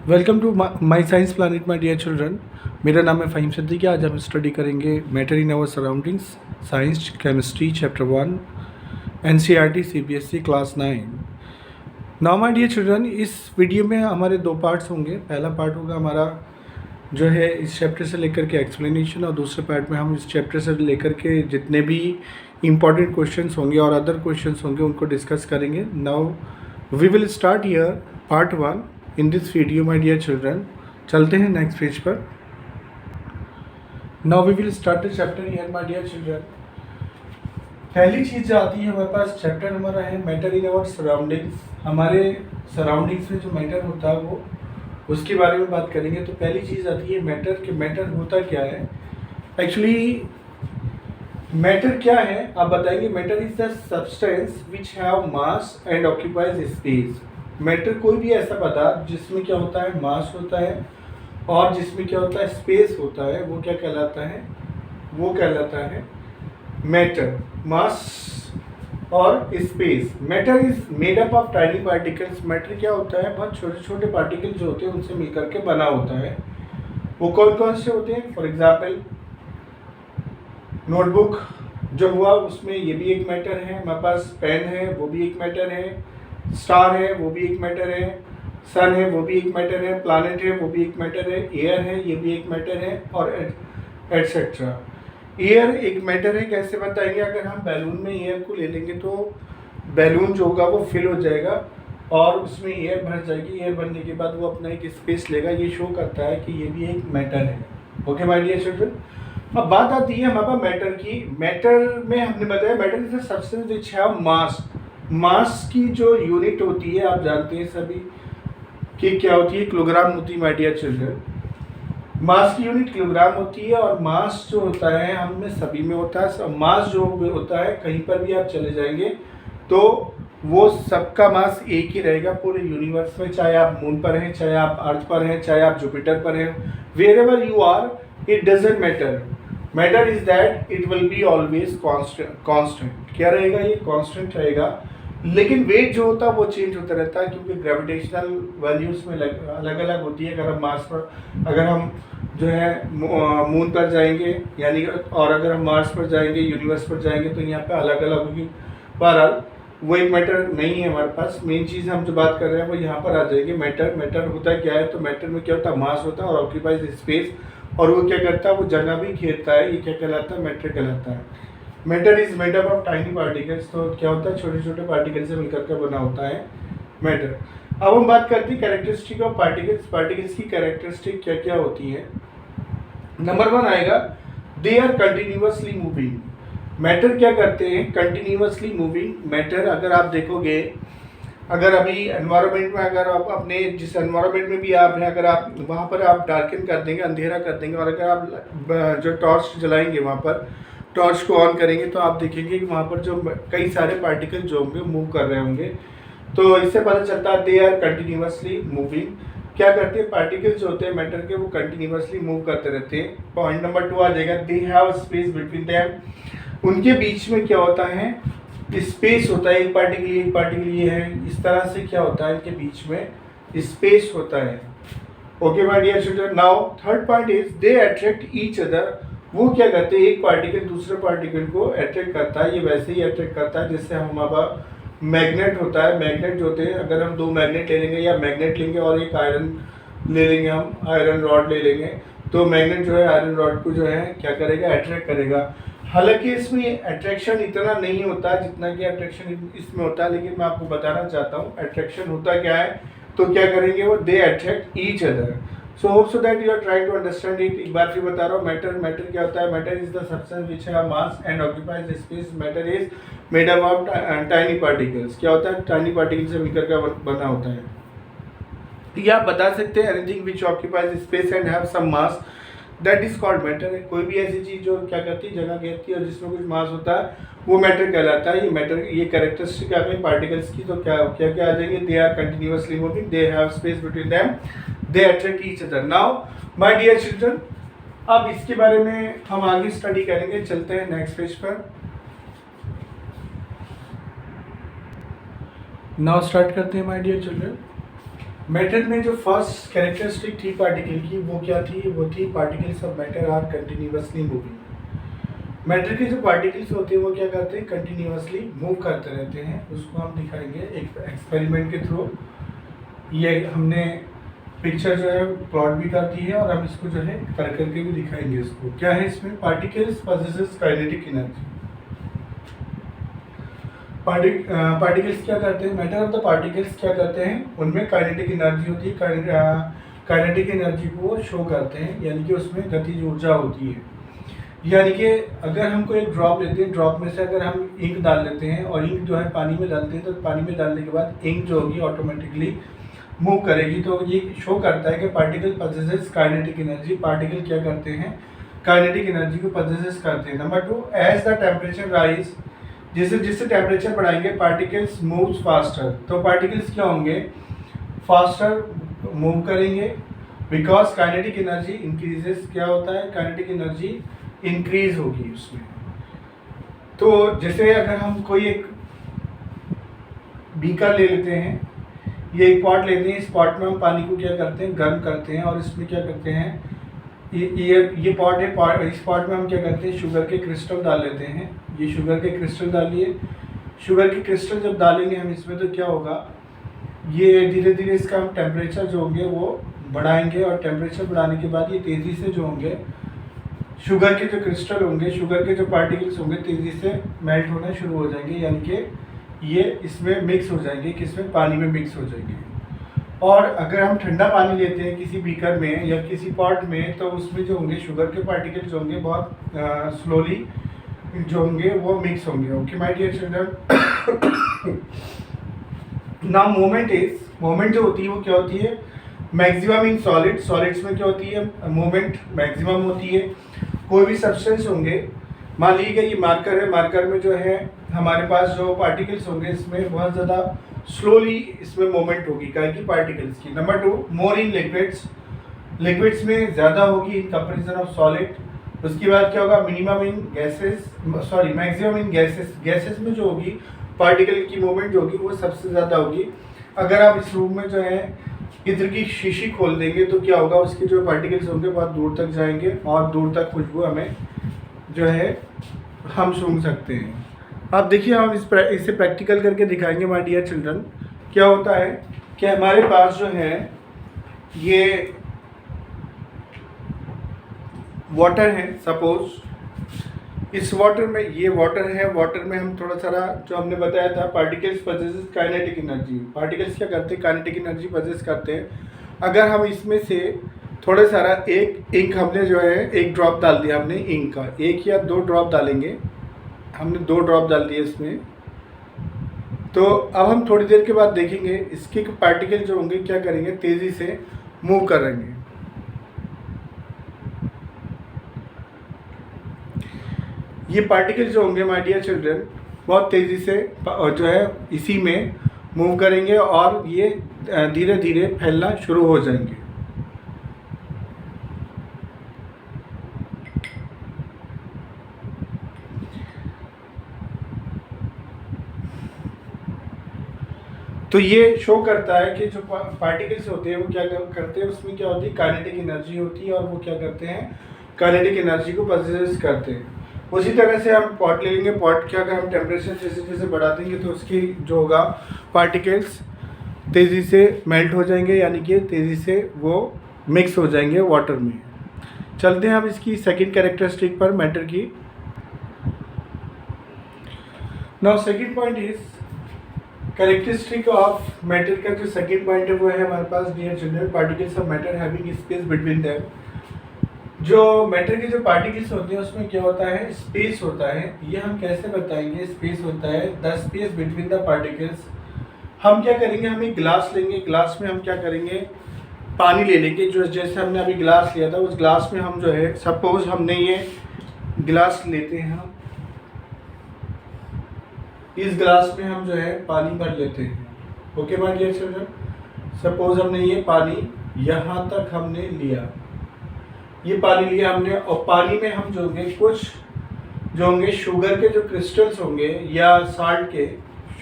Welcome to my science planet my dear children. मेरा नाम है फ़हीम सिद्दीकी। आज हम स्टडी करेंगे matter in our surroundings, science chemistry chapter 1, NCERT CBSE class 9। Now my dear children, इस video में हमारे दो पार्ट्स होंगे। पहला पार्ट होगा हमारा जो है इस चैप्टर से लेकर के एक्सप्लेनेशन, और दूसरे पार्ट में हम इस चैप्टर से लेकर के जितने भी इम्पॉर्टेंट क्वेश्चंस होंगे और अदर क्वेश्चंस होंगे उनको डिस्कस करेंगे। Now we will start here part 1 in this video my dear children. चलते हैं नेक्स्ट पेज पर। Now we will start the chapter here my dear children. पहली चीज़ जो आती है हमारे पास, चैप्टर हमारा है मैटर इन आवर सराउंडिंग्स। हमारे सराउंडिंग्स में जो मैटर होता है वो उसके बारे में बात करेंगे। तो पहली चीज़ आती है मैटर, कि मैटर होता क्या है। एक्चुअली मैटर क्या है आप बताएंगे। Matter is the substance which have mass and occupies space. Matter कोई भी ऐसा पदार्थ जिसमें क्या होता है, मास होता है और जिसमें क्या होता है, स्पेस होता है, वो क्या कहलाता है, वो कहलाता है मैटर। मास और space. Matter is made up of tiny particles. Matter क्या होता है, बहुत छोटे छोटे पार्टिकल जो होते हैं उनसे मिलकर के बना होता है। वो कौन कौन से होते हैं, फॉर एग्जाम्पल नोटबुक जो हुआ उसमें ये भी एक मैटर है। हमारे पास पेन है, वो भी एक मैटर है। स्टार है, वो भी एक मैटर है। सन है, वो भी एक मैटर है। प्लैनेट है, वो भी एक मैटर है। एयर है, ये भी एक मैटर है, और एटसेट्रा। एयर एक मैटर है, कैसे बताएंगे। अगर हम बैलून में एयर को ले लेंगे तो बैलून जो होगा वो फिल हो जाएगा और उसमें एयर भर जाएगी। एयर भरने के बाद वो अपना एक स्पेस लेगा। ये शो करता है कि ये भी एक मैटर है। Okay my dear children. अब बात आती है हमारे पास मैटर की। मैटर में हमने बताया matter is the substance which have mass. Mass की जो यूनिट होती है आप जानते हैं सभी कि क्या होती है, किलोग्राम होती है माय डियर चिल्ड्रन। मास की यूनिट किलोग्राम होती है और मास जो होता है हम में सभी में होता है। मास जो होता है कहीं पर भी आप चले जाएंगे तो वो सबका मास एक ही रहेगा पूरे यूनिवर्स में। चाहे आप मून पर हैं, चाहे आप अर्थ पर हैं, चाहे आप जुपिटर पर हैं, wherever you are, it doesn't matter. Matter is that it will be always constant. क्या रहेगा, ये कांस्टेंट रहेगा। लेकिन वेट जो होता है वो चेंज होता रहता है क्योंकि ग्रेविटेशनल वैल्यूज में अलग अलग होती है। अगर हम मार्स पर, अगर हम जो है मून पर जाएंगे यानी, और अगर हम मार्स पर जाएंगे, यूनिवर्स पर जाएंगे, तो यहाँ पे अलग अलग होगी। बहरहाल वो एक मैटर नहीं है हमारे पास। मेन चीज़ हम जो बात कर रहे हैं वो यहाँ पर आ जाएगी। मैटर होता क्या है, तो मैटर में क्या होता है, मास होता है और ऑक्यूपाइज स्पेस, और वो क्या करता है, वो जगह भी घेरता है। ये क्या कहलाता है, मैटर कहलाता है। Matter is made up of tiny particles. तो क्या होता है, छोटे छोटे पार्टिकल से मिलकर के बना होता है मैटर। अब हम बात करते हैं कैरेक्टरिस्टिक ऑफ पार्टिकल्स। पार्टिकल्स की कैरेक्टरिस्टिक क्या क्या होती है। नंबर 1 आएगा, they are continuously moving. Matter क्या करते हैं, कंटिन्यूअसली मूविंग। मैटर अगर आप देखोगे, अगर अभी एनवायरनमेंट में, अगर आप अपने जिस एनवायरनमेंट में भी आप हैं, अगर आप वहाँ पर आप डार्कन कर देंगे, अंधेरा कर देंगे, और अगर आप जो टॉर्च जलाएंगे, वहाँ पर टॉर्च को ऑन करेंगे, तो आप देखेंगे कि वहाँ पर जो कई सारे पार्टिकल जो होंगे मूव कर रहे होंगे। तो इससे पता चलता है दे आर कंटिन्यूअसली मूविंग। क्या करते हैं, पार्टिकल्स जो होते हैं मैटर के, वो कंटिन्यूअसली मूव करते रहते हैं। पॉइंट नंबर 2 आ जाएगा, दे हैव स्पेस बिटवीन देम। उनके बीच में क्या होता है, स्पेस होता है। एक पार्टिकल ये है, इस तरह से क्या होता है, इनके बीच में स्पेस होता है। Okay my dear children. Now third point is they attract each other. वो क्या करते हैं, एक पार्टिकल दूसरे पार्टिकल को अट्रैक्ट करता है। ये वैसे ही अट्रैक्ट करता है जैसे हमारा मैग्नेट होता है। मैग्नेट जो होते हैं, अगर हम 2 मैग्नेट ले लेंगे, या मैग्नेट लेंगे और एक आयरन ले लेंगे, हम आयरन रॉड ले लेंगे, तो मैग्नेट जो है आयरन रॉड को जो है क्या करेगा, अट्रैक्ट करेगा। हालांकि इसमें अट्रैक्शन इतना नहीं होता है जितना कि अट्रैक्शन इसमें होता है, लेकिन मैं आपको बताना चाहता हूँ अट्रैक्शन होता क्या है। तो क्या करेंगे वो, they attract each other. So hope so that you are trying to understand it. एक बार फिर बता रहा हूँ, मैटर क्या होता है। Matter is the substance which have mass and occupies space. Matter is made up of tiny particles. क्या होता है, टाइनी पार्टिकल से मिलकर का बना होता है। या आप बता सकते हैं anything which occupies space and have some mass, that is called matter. है कोई भी ऐसी चीज जो क्या करती है, जगह घेरती है और जिसमें कुछ मास होता है, वो मैटर कहलाता है। ये मैटर, ये कैरेक्टरिस्टिक आ गई पार्टिकल्स की। तो क्या क्या क्या आ जाएंगे, they are continuously moving, they have space between them, they attract each other. Now my dear children, अब इसके बारे में हम आगे स्टडी करेंगे। चलते हैं नेक्स्ट पेज पर। नाउ स्टार्ट करते हैं माय डियर चिल्ड्रन। मैटर में जो फर्स्ट कैरेक्टरिस्टिक थी पार्टिकल की वो क्या थी, वो थी particles of matter are continuously moving. Matter के जो पार्टिकल्स होते हैं वो क्या करते हैं, कंटिन्यूअसली मूव करते रहते हैं। उसको हम दिखाएंगे एक एक्सपेरिमेंट के थ्रू। ये हमने पिक्चर जो है प्लॉट भी कर दी है और हम इसको जो है कर करके भी दिखाएंगे। इसको क्या है, इसमें particles possesses kinetic energy. Particles क्या करते हैं, मैटर ऑफ द पार्टिकल्स क्या करते हैं, उनमें काइनेटिक एनर्जी होती है। काइनेटिक एनर्जी को शो करते हैं, यानी कि उसमें गतिज ऊर्जा होती है। यानी कि अगर हम कोई एक ड्रॉप लेते हैं, ड्रॉप में से अगर हम इंक डाल लेते हैं और इंक जो है पानी में डालते हैं, तो पानी में डालने के बाद इंक जो होगी ऑटोमेटिकली मूव करेगी। तो ये शो करता है कि particle possesses kinetic energy. Particle क्या करते हैं, काइनेटिक एनर्जी को पॉसेसेस करते हैं। Number 2, as the temperature rise, जिससे जिससे टेम्परेचर बढ़ाएंगे पार्टिकल्स मूव्स फास्टर। तो पार्टिकल्स क्या होंगे, फास्टर मूव करेंगे, बिकॉज काइनेटिक एनर्जी इंक्रीजेस। क्या होता है, काइनेटिक एनर्जी इंक्रीज होगी उसमें। तो जैसे अगर हम कोई एक बीकर ले लेते हैं, ये एक पॉट लेते हैं, इस पॉट में हम पानी को क्या करते हैं, गर्म करते हैं और इसमें क्या करते हैं, ये पॉट है, इस पॉट में हम क्या करते हैं, शुगर के क्रिस्टल डाल लेते हैं। ये शुगर के क्रिस्टल डालिए। शुगर के क्रिस्टल जब डालेंगे हम इसमें, तो क्या होगा, ये धीरे धीरे इसका हम टेम्परेचर जो होंगे वो बढ़ाएंगे और टेम्परेचर बढ़ाने के बाद ये तेज़ी से जो होंगे, शुगर के जो क्रिस्टल होंगे, शुगर के जो पार्टिकल्स होंगे, तेज़ी से मेल्ट होना शुरू हो जाएंगे, यानी कि ये इसमें मिक्स हो जाएंगे, किसमें, पानी में मिक्स हो जाएंगे। और अगर हम ठंडा पानी लेते हैं किसी बीकर में या किसी पॉट में, तो उसमें जो होंगे शुगर के पार्टिकल्स होंगे बहुत स्लोली जो होंगे वो मिक्स होंगे। Okay my dear children, now movement जो होती है वो क्या होती है, मैक्सिमम इन सॉलिड। सॉलिड्स में क्या होती है, मोमेंट मैक्सिमम होती है। कोई भी सब्सटेंस होंगे, मान लीजिए ये मार्कर है, मार्कर में जो है हमारे पास जो पार्टिकल्स होंगे इसमें बहुत ज़्यादा स्लोली इसमें मोमेंट होगी काहे की पार्टिकल्स की। Number 2, more in liquids. Liquids में ज़्यादा होगी इन कंपेरिजन ऑफ सॉलिड। उसके बाद क्या होगा, minimum in gases, sorry maximum in gases. Gases में जो होगी पार्टिकल की मूवमेंट जो होगी वो सबसे ज़्यादा होगी। अगर आप इस रूम में जो है इधर की शीशी खोल देंगे तो क्या होगा, उसके जो पार्टिकल्स होंगे बहुत दूर तक जाएंगे और दूर तक खुशबू हमें जो है हम सूंघ सकते हैं। आप देखिए, हम इसे प्रैक्टिकल करके दिखाएंगे माय डियर चिल्ड्रन। क्या होता है कि हमारे पास जो है ये वाटर है, सपोज इस वाटर में, ये वाटर है, वाटर में हम थोड़ा सारा जो हमने बताया था particles possesses kinetic energy. Particles क्या करते हैं, काइनेटिक एनर्जी पॉसेस करते हैं। अगर हम इसमें से थोड़ा सारा एक इंक हमने जो है एक ड्रॉप डाल दिया, हमने इंक का 1 या 2 ड्रॉप डालेंगे, हमने 2 ड्रॉप डाल दिए इसमें। तो अब हम थोड़ी देर के बाद देखेंगे इसके पार्टिकल जो होंगे क्या करेंगे, तेज़ी से मूव करेंगे। ये पार्टिकल जो होंगे माय डियर चिल्ड्रन बहुत तेज़ी से जो है इसी में मूव करेंगे और ये धीरे धीरे फैलना शुरू हो जाएंगे। तो ये शो करता है कि जो पार्टिकल्स होते हैं वो क्या करते हैं, उसमें क्या होती है, काइनेटिक एनर्जी होती है और वो क्या करते हैं, काइनेटिक एनर्जी को पॉसेस करते हैं। उसी तरह से हम पॉट ले लेंगे, पॉट क्या, अगर हम टेम्परेचर जैसे जैसे बढ़ा देंगे तो उसकी जो होगा पार्टिकल्स तेज़ी से मेल्ट हो जाएंगे, यानी कि तेज़ी से वो मिक्स हो जाएंगे वाटर में। चलते हैं हम इसकी सेकेंड कैरेक्टरिस्टिक पर मैटर की। Now second point is characteristic of matter का जो सेकेंड पॉइंट है वो है हमारे पास dear children, particles of matter having space between them. जो मैटर के जो पार्टिकल्स होते हैं उसमें क्या होता है, स्पेस होता है। ये हम कैसे बताएंगे, स्पेस होता है the space between the particles. हम क्या करेंगे, हम एक ग्लास लेंगे, ग्लास में हम क्या करेंगे, पानी ले लेंगे। जो जैसे हमने अभी ग्लास लिया था उस ग्लास में हम जो है, सपोज हमने ये ग्लास लेते हैं, हम इस ग्लास में हम जो है पानी भर लेते हैं। Okay my dear children, suppose हमने ये पानी यहाँ तक हमने लिया, ये पानी लिया हमने, और पानी में हम जो होंगे कुछ जो होंगे शुगर के जो क्रिस्टल्स होंगे या साल्ट के,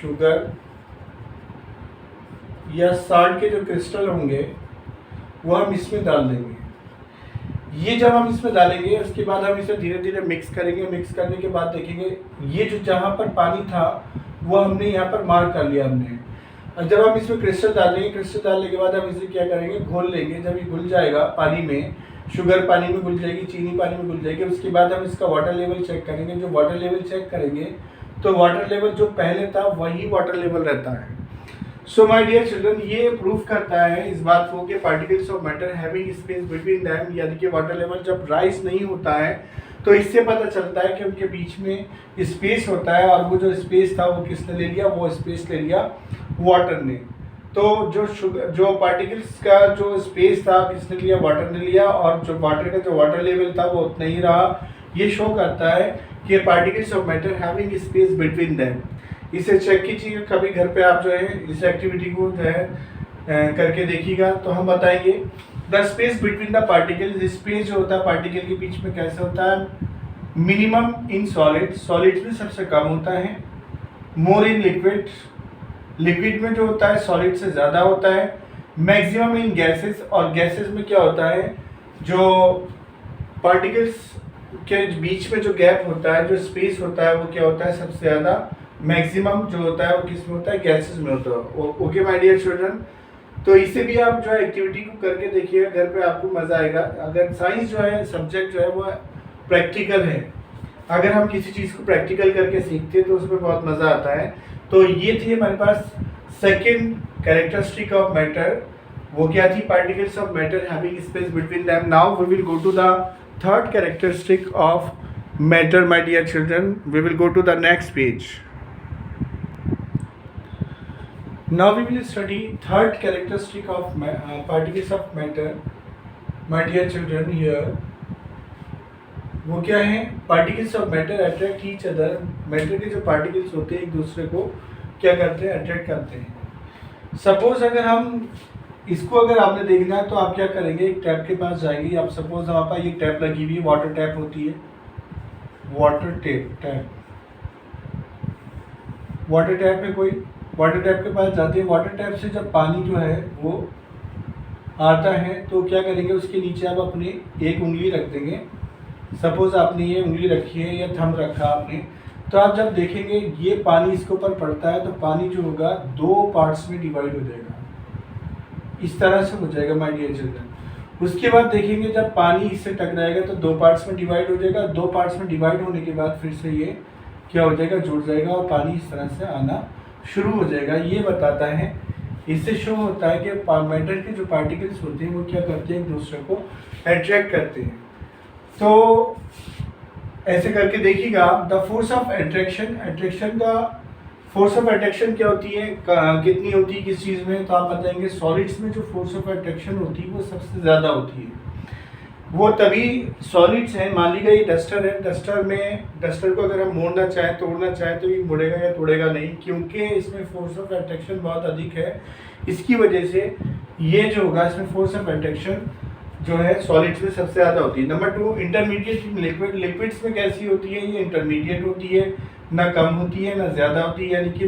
शुगर या साल्ट के जो क्रिस्टल होंगे वो हम इसमें डाल देंगे। ये जब हम इसमें डालेंगे उसके बाद हम इसे धीरे धीरे मिक्स करेंगे। मिक्स करने के बाद देखेंगे ये जो जहाँ पर पानी था वो हमने यहाँ पर मार्क कर लिया हमने। और जब हम इसमें क्रिस्टल डालेंगे, क्रिस्टल डालने के बाद हम इसे क्या करेंगे, घोल लेंगे। जब ये घुल जाएगा पानी में, शुगर पानी में घुल जाएगी, चीनी पानी में घुल जाएगी, उसके बाद हम इसका वाटर लेवल चेक करेंगे। जो वाटर लेवल चेक करेंगे तो वाटर लेवल जो पहले था वही वाटर लेवल रहता है। सो माय डियर चिल्ड्रन, ये प्रूफ करता है इस बात को कि particles of matter having space between them, यानी कि वाटर लेवल जब राइज नहीं होता है तो इससे पता चलता है कि उनके बीच में स्पेस होता है। और वो जो स्पेस था वो किसने ले लिया, वो स्पेस ले लिया वाटर ने। तो जो पार्टिकल्स का जो स्पेस था किसने लिया, वाटर ने लिया। और जो वाटर का जो वाटर लेवल था वो उतना ही रहा। ये शो करता है कि particles of matter having space between them. इसे चेक कीजिएगा कभी घर पे, आप जो है इस एक्टिविटी को जो है करके देखिएगा तो हम बताएंगे। The space between the particle, space जो होता है पार्टिकल के बीच में कैसे होता है, मिनिमम इन सॉलिड, सॉलिड में सबसे कम होता है। मोर इन लिक्विड, लिक्विड में जो होता है सॉलिड से ज़्यादा होता है। मैक्सिमम इन गैसेस, और गैसेस में क्या होता है, जो पार्टिकल्स के बीच में जो गैप होता है, जो स्पेस होता है वो क्या होता है, सबसे ज़्यादा मैक्सिमम जो होता है वो किस में होता है, गैसेस में होता है। ओके माय डियर चिल्ड्रन, तो इसे भी आप जो है एक्टिविटी को करके देखिएगा घर पे, आपको मज़ा आएगा। अगर साइंस जो है सब्जेक्ट जो है वो प्रैक्टिकल है, अगर हम किसी चीज़ को प्रैक्टिकल करके सीखते हैं तो उसमें बहुत मज़ा आता है। तो ये थी हमारे पास सेकेंड कैरेक्टरिस्टिक ऑफ मैटर, वो क्या थी, particles of matter having space between them. Now we will go to the third characteristic of matter my dear children. We will go to the next page. Now we will study third characteristic of particles of matter, my dear children here. वो क्या है, particles of matter attract each other. Matter के जो particles होते हैं एक दूसरे को क्या करते हैं, attract करते हैं। Suppose अगर हम इसको अगर आपने देखना है तो आप क्या करेंगे, एक टैप के पास जाएंगे। आप सपोज हमारे पास ये टैप लगी हुई है, वाटर टैप होती है, वाटर टैप वाटर टैप है, कोई वाटर टैप के पास जाते हैं। वाटर टैप से जब पानी जो है वो आता है तो क्या करेंगे, उसके नीचे आप अपनी एक उंगली रख देंगे। सपोज आपने ये उंगली रखी है या थंब रखा आपने, तो आप जब देखेंगे ये पानी इसके ऊपर पड़ता है तो पानी जो होगा दो पार्ट्स में डिवाइड हो जाएगा, इस तरह से हो जाएगा माय डियर चिल्ड्रन। उसके बाद देखेंगे जब पानी इससे टकराएगा तो दो पार्ट्स में डिवाइड हो जाएगा। दो पार्ट्स में डिवाइड होने के बाद फिर से ये क्या हो जाएगा, जुड़ जाएगा और पानी इस तरह से आना शुरू हो जाएगा। ये बताता है, इससे शो होता है कि मैटर के जो पार्टिकल्स होते हैं वो क्या करते हैं, एक दूसरे को अट्रैक्ट करते हैं। तो ऐसे करके देखिएगा आप। The force of attraction, attraction का फोर्स ऑफ अट्रैक्शन क्या होती है, कितनी होती है किस चीज़ में, तो आप बताएंगे सॉलिड्स में जो फोर्स ऑफ अट्रैक्शन होती है वो सबसे ज़्यादा होती है। वो तभी सॉलिड्स हैं, मान लीजिए ये डस्टर है, डस्टर को अगर हम मोड़ना चाहें तोड़ना चाहें तो ये मुड़ेगा या तोड़ेगा नहीं, क्योंकि इसमें फोर्स ऑफ अट्रैक्शन बहुत अधिक है। इसकी वजह से ये जो होगा इसमें फोर्स ऑफ अट्रैक्शन जो है सॉलिड्स में सबसे ज़्यादा होती है। नंबर 2, इंटरमीडिएट लिक्विड, लिक्विड्स में कैसी होती है, ये इंटरमीडिएट होती है, ना कम होती है ना ज़्यादा होती है, यानी कि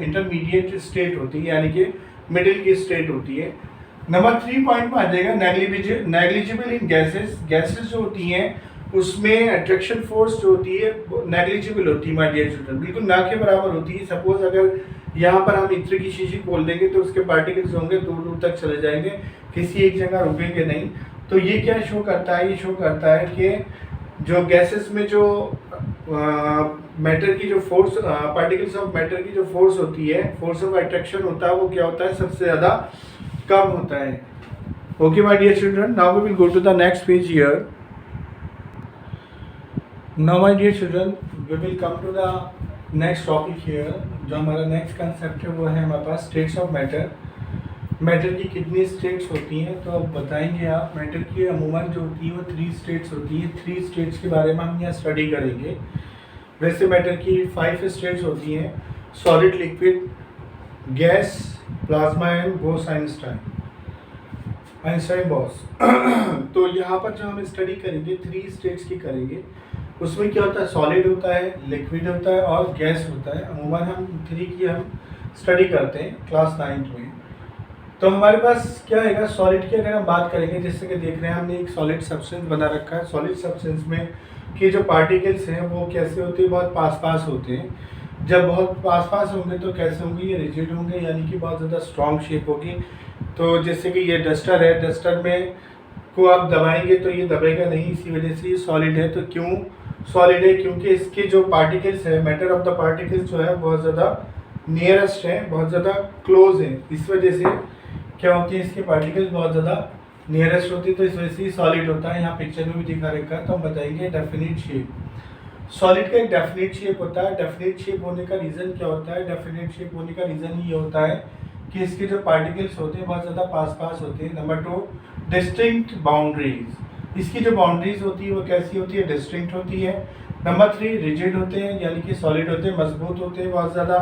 इंटरमीडिएट स्टेट होती है, यानी कि मिडिल की स्टेट होती है। नंबर 3 पॉइंट में आ जाएगा नेग्लिजिबल इन गैसेस, गैसेस जो होती हैं उसमें अट्रैक्शन फोर्स जो होती है नेग्लिजिबल होती है माय डियर चिल्ड्रन, बिल्कुल ना के बराबर होती है। सपोज अगर यहाँ पर हम इत्र की शीशी खोल देंगे तो उसके पार्टिकल्स होंगे दूर दूर तक चले जाएंगे, किसी एक जगह रुकेंगे नहीं। तो ये क्या शो करता है, ये शो करता है कि जो गैसेस में जो मैटर की जो फोर्स, पार्टिकल्स ऑफ मैटर की जो फोर्स होती है, फोर्स ऑफ अट्रैक्शन होता है, वो क्या होता है, सबसे ज़्यादा कम होता है। Okay my dear children, now we will go to the next page here. Now my dear children, we will come to the next topic here. जो हमारा नेक्स्ट कंसेप्ट है वो है हमारे पास स्टेट्स ऑफ मैटर। मैटर की कितनी states होती हैं तो अब बताएंगे आप। मैटर की अमूमन जो होती है वो 3 स्टेट्स होती है। 3 स्टेट्स के बारे में हम यहाँ स्टडी करेंगे। वैसे मैटर की 5 स्टेट्स होती हैं, solid, liquid, gas, plasma and boss Einstein boss. तो यहाँ पर जो हम स्टडी करेंगे 3 स्टेट्स की करेंगे। उसमें क्या होता है, सॉलिड होता है, लिक्विड होता है और गैस होता है। अमूमन हम 3 की हम स्टडी करते हैं क्लास 9th में। तो हमारे पास क्या है, सॉलिड की अगर हम बात करेंगे, जैसे कि देख रहे हैं हमने एक सॉलिड सब्सटेंस बना रखा है। सॉलिड सब्सटेंस में के जो पार्टिकल्स हैं वो कैसे होते हैं, बहुत पास पास होते हैं। जब बहुत पास पास होंगे तो कैसे होंगे, ये रिजिड होंगे, यानी कि बहुत ज़्यादा स्ट्रॉन्ग शेप होगी। तो जैसे कि ये डस्टर है, डस्टर में को आप दबाएंगे तो ये दबेगा नहीं, इसी वजह से ये सॉलिड है। तो क्यों सॉलिड है, क्योंकि इसके जो पार्टिकल्स है, मैटर ऑफ द पार्टिकल्स जो है बहुत ज़्यादा नियरेस्ट है, बहुत ज़्यादा क्लोज है। इस वजह से क्या होती है, इसके पार्टिकल्स बहुत ज़्यादा नियरेस्ट होती है, तो इस वजह से सॉलिड होता है। यहाँ पिक्चर में भी दिखा रखा है, तो हम बताएंगे डेफिनिट शेप। सॉलिड का एक डेफिनिट शेप होता है। डेफिनिट शेप होने का रीज़न क्या होता है, डेफिनिट शेप होने का रीज़न ये होता है कि इसके जो पार्टिकल्स होते हैं बहुत ज़्यादा पास पास होते हैं। Number 2, distinct boundaries. इसकी जो बाउंड्रीज होती है वो कैसी होती है, डिस्टिंक्ट होती है। नंबर 3, रिजिड होते हैं, यानी कि सॉलिड होते हैं, मजबूत होते हैं, बहुत ज़्यादा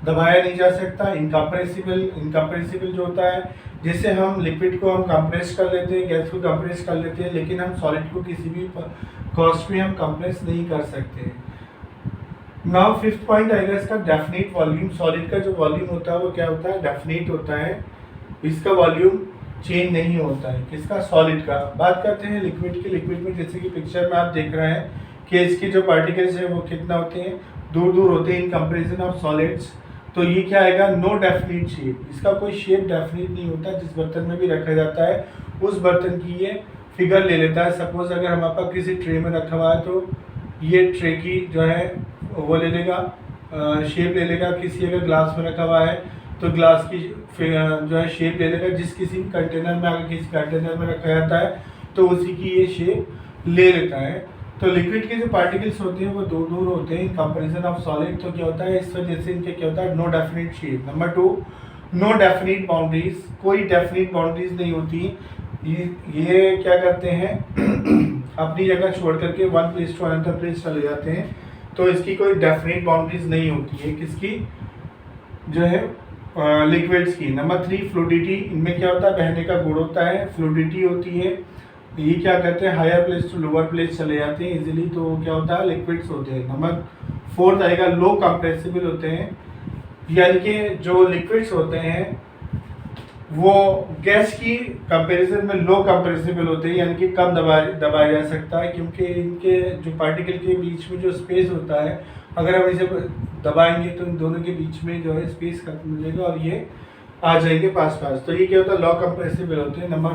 दबाया नहीं जा सकता। इनकम्प्रेसिबल, इनकम्प्रेसिबल जो होता है, जैसे हम लिक्विड को हम कंप्रेस कर लेते हैं, गैस को कंप्रेस कर लेते हैं, लेकिन हम सॉलिड को किसी भी कॉस्ट में हम कंप्रेस नहीं कर सकते। नाउ 5th पॉइंट आएगा इसका, डेफिनिट वॉल्यूम। सॉलिड का जो वॉल्यूम होता है वो क्या होता है, डेफिनिट होता है, इसका वॉल्यूम चेंज नहीं होता है। किसका, सॉलिड का। बात करते हैं लिक्विड की। लिक्विड में जैसे कि पिक्चर में आप देख रहे हैं कि इसके जो पार्टिकल्स हैं वो कितना होते हैं, दूर दूर होते हैं इन कंपेरिजन ऑफ सॉलिड्स। तो ये क्या आएगा, नो डेफिनिट शेप। इसका कोई शेप डेफिनिट नहीं होता। जिस बर्तन में भी रखा जाता है उस बर्तन की ये फिगर ले लेता है। सपोज अगर हमारे पास किसी ट्रे में रखा हुआ है तो ये ट्रे की जो है वो ले लेगा, शेप ले लेगा। किसी अगर ग्लास में रखा हुआ है तो ग्लास की जो है शेप ले लेगा। जिस किसी कंटेनर में, अगर किसी कंटेनर में रखा जाता है तो उसी की ये शेप ले लेता है। तो लिक्विड के जो पार्टिकल्स होते हैं वो दूर दूर होते हैं इन कंपेरिजन ऑफ सॉलिड। तो क्या होता है, इस वजह से इनके क्या होता है, no definite shape. Number 2, no definite boundaries. कोई डेफिनिट बाउंड्रीज नहीं होती। ये क्या करते हैं अपनी जगह छोड़ करके one place to another place चले जाते हैं। तो इसकी कोई डेफिनिट बाउंड्रीज नहीं होती है, किसकी, जो है लिक्विड्स की। Number 3, fluidity. इनमें क्या होता है, बहने का गुण होता है, फ्लूडिटी होती है। ये क्या करते हैं, higher place to lower place चले जाते हैं इजीली। तो क्या होता है, लिक्विड्स होते हैं। नंबर 4 आएगा, लो कंप्रेसिबल होते हैं, यानी कि जो लिक्विड्स होते हैं वो गैस की कंपैरिजन में लो कंप्रेसिबल होते हैं, यानी कि कम दबाया जा सकता है, क्योंकि इनके जो पार्टिकल के बीच में जो स्पेस होता है, अगर हम इसे दबाएंगे तो इन दोनों के बीच में जो है स्पेस खत्म हो जाएगा और ये आ जाएंगे पास पास। तो ये क्या होता है, लो कंप्रेसिबल होते हैं। नंबर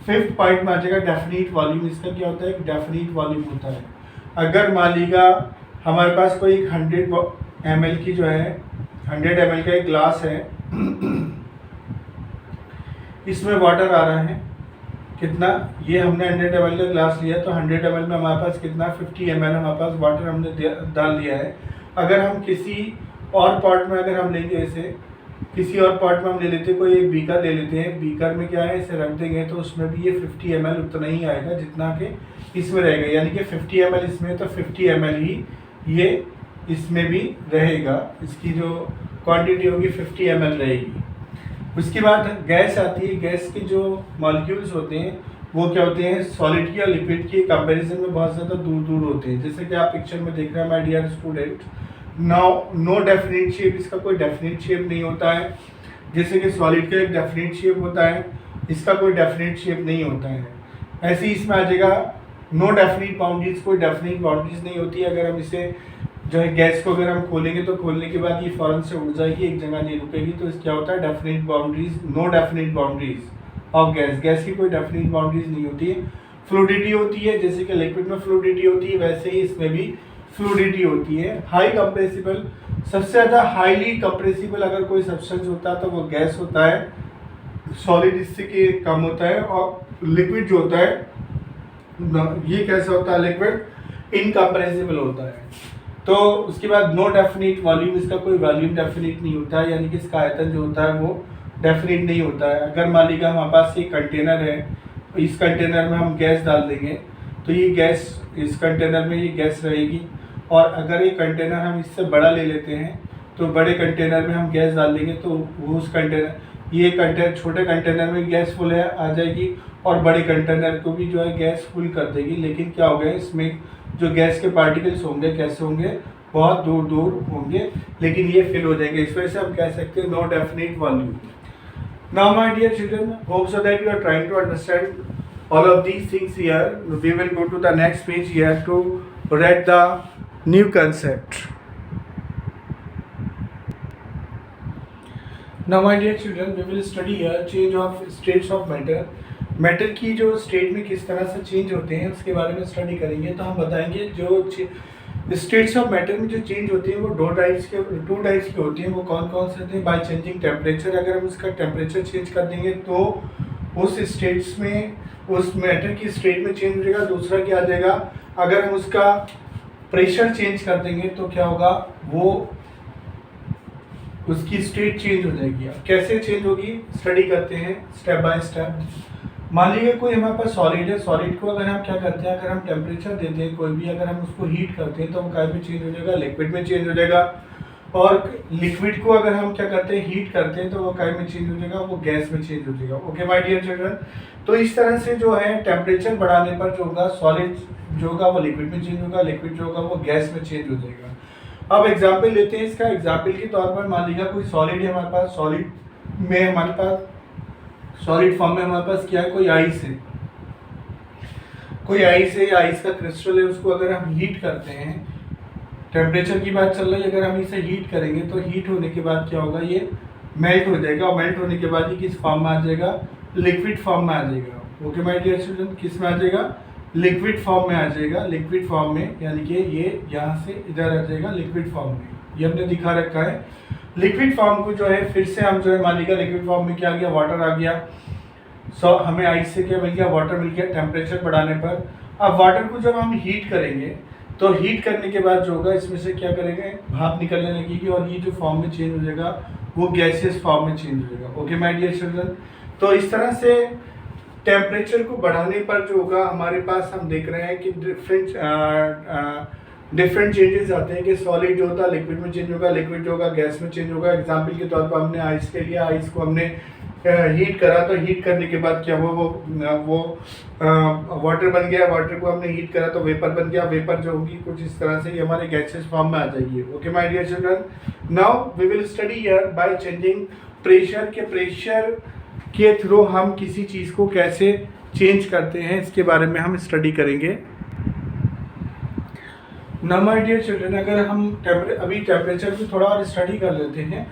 5th पॉइंट में आ जाएगा डेफिनिट वॉल्यूम। इसका क्या होता है, डेफिनिट वॉल्यूम होता है। अगर मान लीजिएगा हमारे पास कोई 100 ml की जो है 100 ml का एक ग्लास है, इसमें वाटर आ रहा है कितना, ये हमने 100 ml का ग्लास लिया तो 100 ml में हमारे पास कितना 50 ml हमारे पास वाटर हमने डाल दिया है। अगर हम किसी और पॉट में अगर हम लेंगे, ऐसे किसी और पॉट में हम ले लेते हैं, कोई एक बीकर ले लेते हैं, बीकर में क्या है इसे रख देंगे तो उसमें भी ये 50 ml उतना ही आएगा जितना कि इसमें रहेगा, यानी कि 50 ml इसमें तो 50 ml ही ये इसमें भी रहेगा। इसकी जो क्वांटिटी होगी 50 ml रहेगी। उसके बाद गैस आती है। गैस के जो मॉलिक्यूल्स होते हैं वो क्या होते हैं, सॉलिड की और लिक्विड की कंपैरिजन में बहुत ज़्यादा दूर दूर होते हैं। जैसे कि आप पिक्चर में देख रहे हैं my dear student, no definite shape. इसका कोई डेफिनेट शेप नहीं होता है। जैसे कि सॉलिड का एक डेफिनेट शेप होता है, इसका कोई डेफिनेट शेप नहीं होता है। ऐसे ही इसमें आ जाएगा नो डेफिनेट बाउंड्रीज। कोई डेफिनेट बाउंड्रीज नहीं होती। अगर हम इसे जो है गैस को अगर हम खोलेंगे तो खोलने के बाद ये फौरन से उड़ जाएगी, एक जगह नहीं रुकेगी। तो क्या होता है, definite boundaries, no definite boundaries of gas. Gas की कोई डेफिनेट बाउंड्रीज नहीं होती है। फ्लूडिटी होती है, जैसे कि लिक्विड में फ्लूडिटी होती है वैसे ही इसमें भी फ्लूडिटी होती है। हाई कंप्रेसिबल, सबसे ज़्यादा हाईली कंप्रेसिबल अगर कोई सब्सटेंस होता है तो वो गैस होता है, सॉलिड इससे के कम होता है। और लिक्विड जो होता है ये कैसा होता है, लिक्विड इनकम्प्रेसिबल होता है। तो उसके बाद नो डेफिनिट वॉल्यूम। इसका कोई वॉल्यूम डेफिनिट नहीं होता है, यानी कि इसका आयतन जो होता है वो डेफिनिट नहीं होता है। अगर मान लीजिए हमारे पास ये कंटेनर है, इस कंटेनर में हम गैस डाल देंगे तो ये गैस इस कंटेनर में ये गैस रहेगी। और अगर ये कंटेनर हम इससे बड़ा ले लेते हैं तो बड़े कंटेनर में हम गैस डाल देंगे तो वो उस कंटेनर, ये कंटेनर छोटे कंटेनर में गैस फुल आ जाएगी और बड़े कंटेनर को भी जो है गैस फुल कर देगी। लेकिन क्या हो गया, इसमें जो गैस के पार्टिकल्स होंगे कैसे होंगे, बहुत दूर दूर होंगे, लेकिन ये फिल हो जाएंगे। इस वजह से हम कह सकते हैं no definite volume. Now, my dear children, hope so that you are trying to understand all of these things here. We will go to the next page here to read the new concept. Now, my dear children, we will study here change of states of matter. Matter की जो state में किस तरह से change होते हैं उसके बारे में स्टडी करेंगे। तो हम बताएंगे जो स्टेट्स ऑफ मैटर में जो चेंज होती हैं वो टू टाइप्स की होती हैं। वो कौन कौन से होते हैं? बाय चेंजिंग टेम्परेचर, अगर हम उसका टेम्परेचर चेंज कर देंगे तो उस स्टेट्स में उस मैटर की स्टेट में चेंज हो जाएगा। दूसरा क्या आ जाएगा, अगर हम उसका प्रेशर चेंज कर देंगे तो क्या होगा, वो उसकी स्टेट चेंज हो जाएगी। कैसे चेंज होगी स्टडी करते हैं स्टेप बाय स्टेप। मान लीजिए कोई हमारे पास सॉलिड है, सॉलिड को अगर हम क्या करते हैं, अगर हम टेम्परेचर देते हैं कोई भी, अगर हम उसको हीट करते हैं तो वो काय में चेंज हो जाएगा, लिक्विड में चेंज हो जाएगा। और लिक्विड को अगर हम क्या करते हैं, हीट करते हैं तो वो काय में चेंज हो जाएगा, वो गैस में चेंज हो जाएगा। ओके माय डियर चिल्ड्रन, तो इस तरह से जो है टेम्परेचर बढ़ाने पर जो होगा सॉलिड जो होगा वो लिक्विड में चेंज होगा, लिक्विड जो होगा वो गैस में चेंज हो जाएगा। अब एग्जाम्पल लेते हैं इसका। एग्जाम्पल के तौर पर मान लीजिए कोई सॉलिड है हमारे पास, सॉलिड में हमारे पास सॉलिड फॉर्म में हमारे पास क्या है, कोई आइस है, कोई आइस है, आइस का क्रिस्टल है, उसको अगर हम हीट करते हैं, टेम्परेचर की बात चल रही है, अगर हम इसे हीट करेंगे तो हीट होने के बाद क्या होगा, ये मेल्ट हो जाएगा और मेल्ट होने के बाद ये किस फॉर्म में आ जाएगा, लिक्विड फॉर्म में आ जाएगा। ओके माय डियर स्टूडेंट, किस में आ जाएगा, लिक्विड फॉर्म में आ जाएगा, लिक्विड फॉर्म में, यानी कि ये यहाँ से इधर आ जाएगा लिक्विड फॉर्म में। ये हमने दिखा रखा है। लिक्विड फॉर्म को जो है फिर से हम जो है मान लीजिए लिक्विड फॉर्म में क्या आ गया, वाटर आ गया। हमें आइस से क्या मिल गया, वाटर मिल गया टेम्परेचर बढ़ाने पर। अब वाटर को जब हम हीट करेंगे तो हीट करने के बाद जो होगा इसमें से क्या करेंगे, भाप निकलने लगेगी और ये जो फॉर्म में चेंज हो जाएगा वो गैसियस फॉर्म में चेंज हो जाएगा। ओके माय डियर चिल्ड्रन, तो इस तरह से टेम्परेचर को बढ़ाने पर जो होगा हमारे पास हम देख रहे हैं कि डिफरेंट चेंजेस आते हैं कि सॉलिड जो होता है लिक्विड में चेंज होगा, लिक्विड जो होगा गैस में चेंज होगा। एग्जांपल के तौर पर हमने आइस के लिया, आइस को हमने हीट करा तो हीट करने के बाद क्या हुआ, वो वाटर बन गया, वाटर को हमने हीट करा तो वेपर बन गया, वेपर जो होगी कुछ इस तरह से ये हमारे गैसेस फॉर्म में आ जाएगी। Okay my dear children, now we will study here by changing pressure के प्रेशर के थ्रू हम किसी चीज़ को कैसे चेंज करते हैं इसके बारे में हम स्टडी करेंगे। ना माय डियर चिल्ड्रन, अगर हम अभी टेम्परेचर की थोड़ा और स्टडी कर लेते हैं।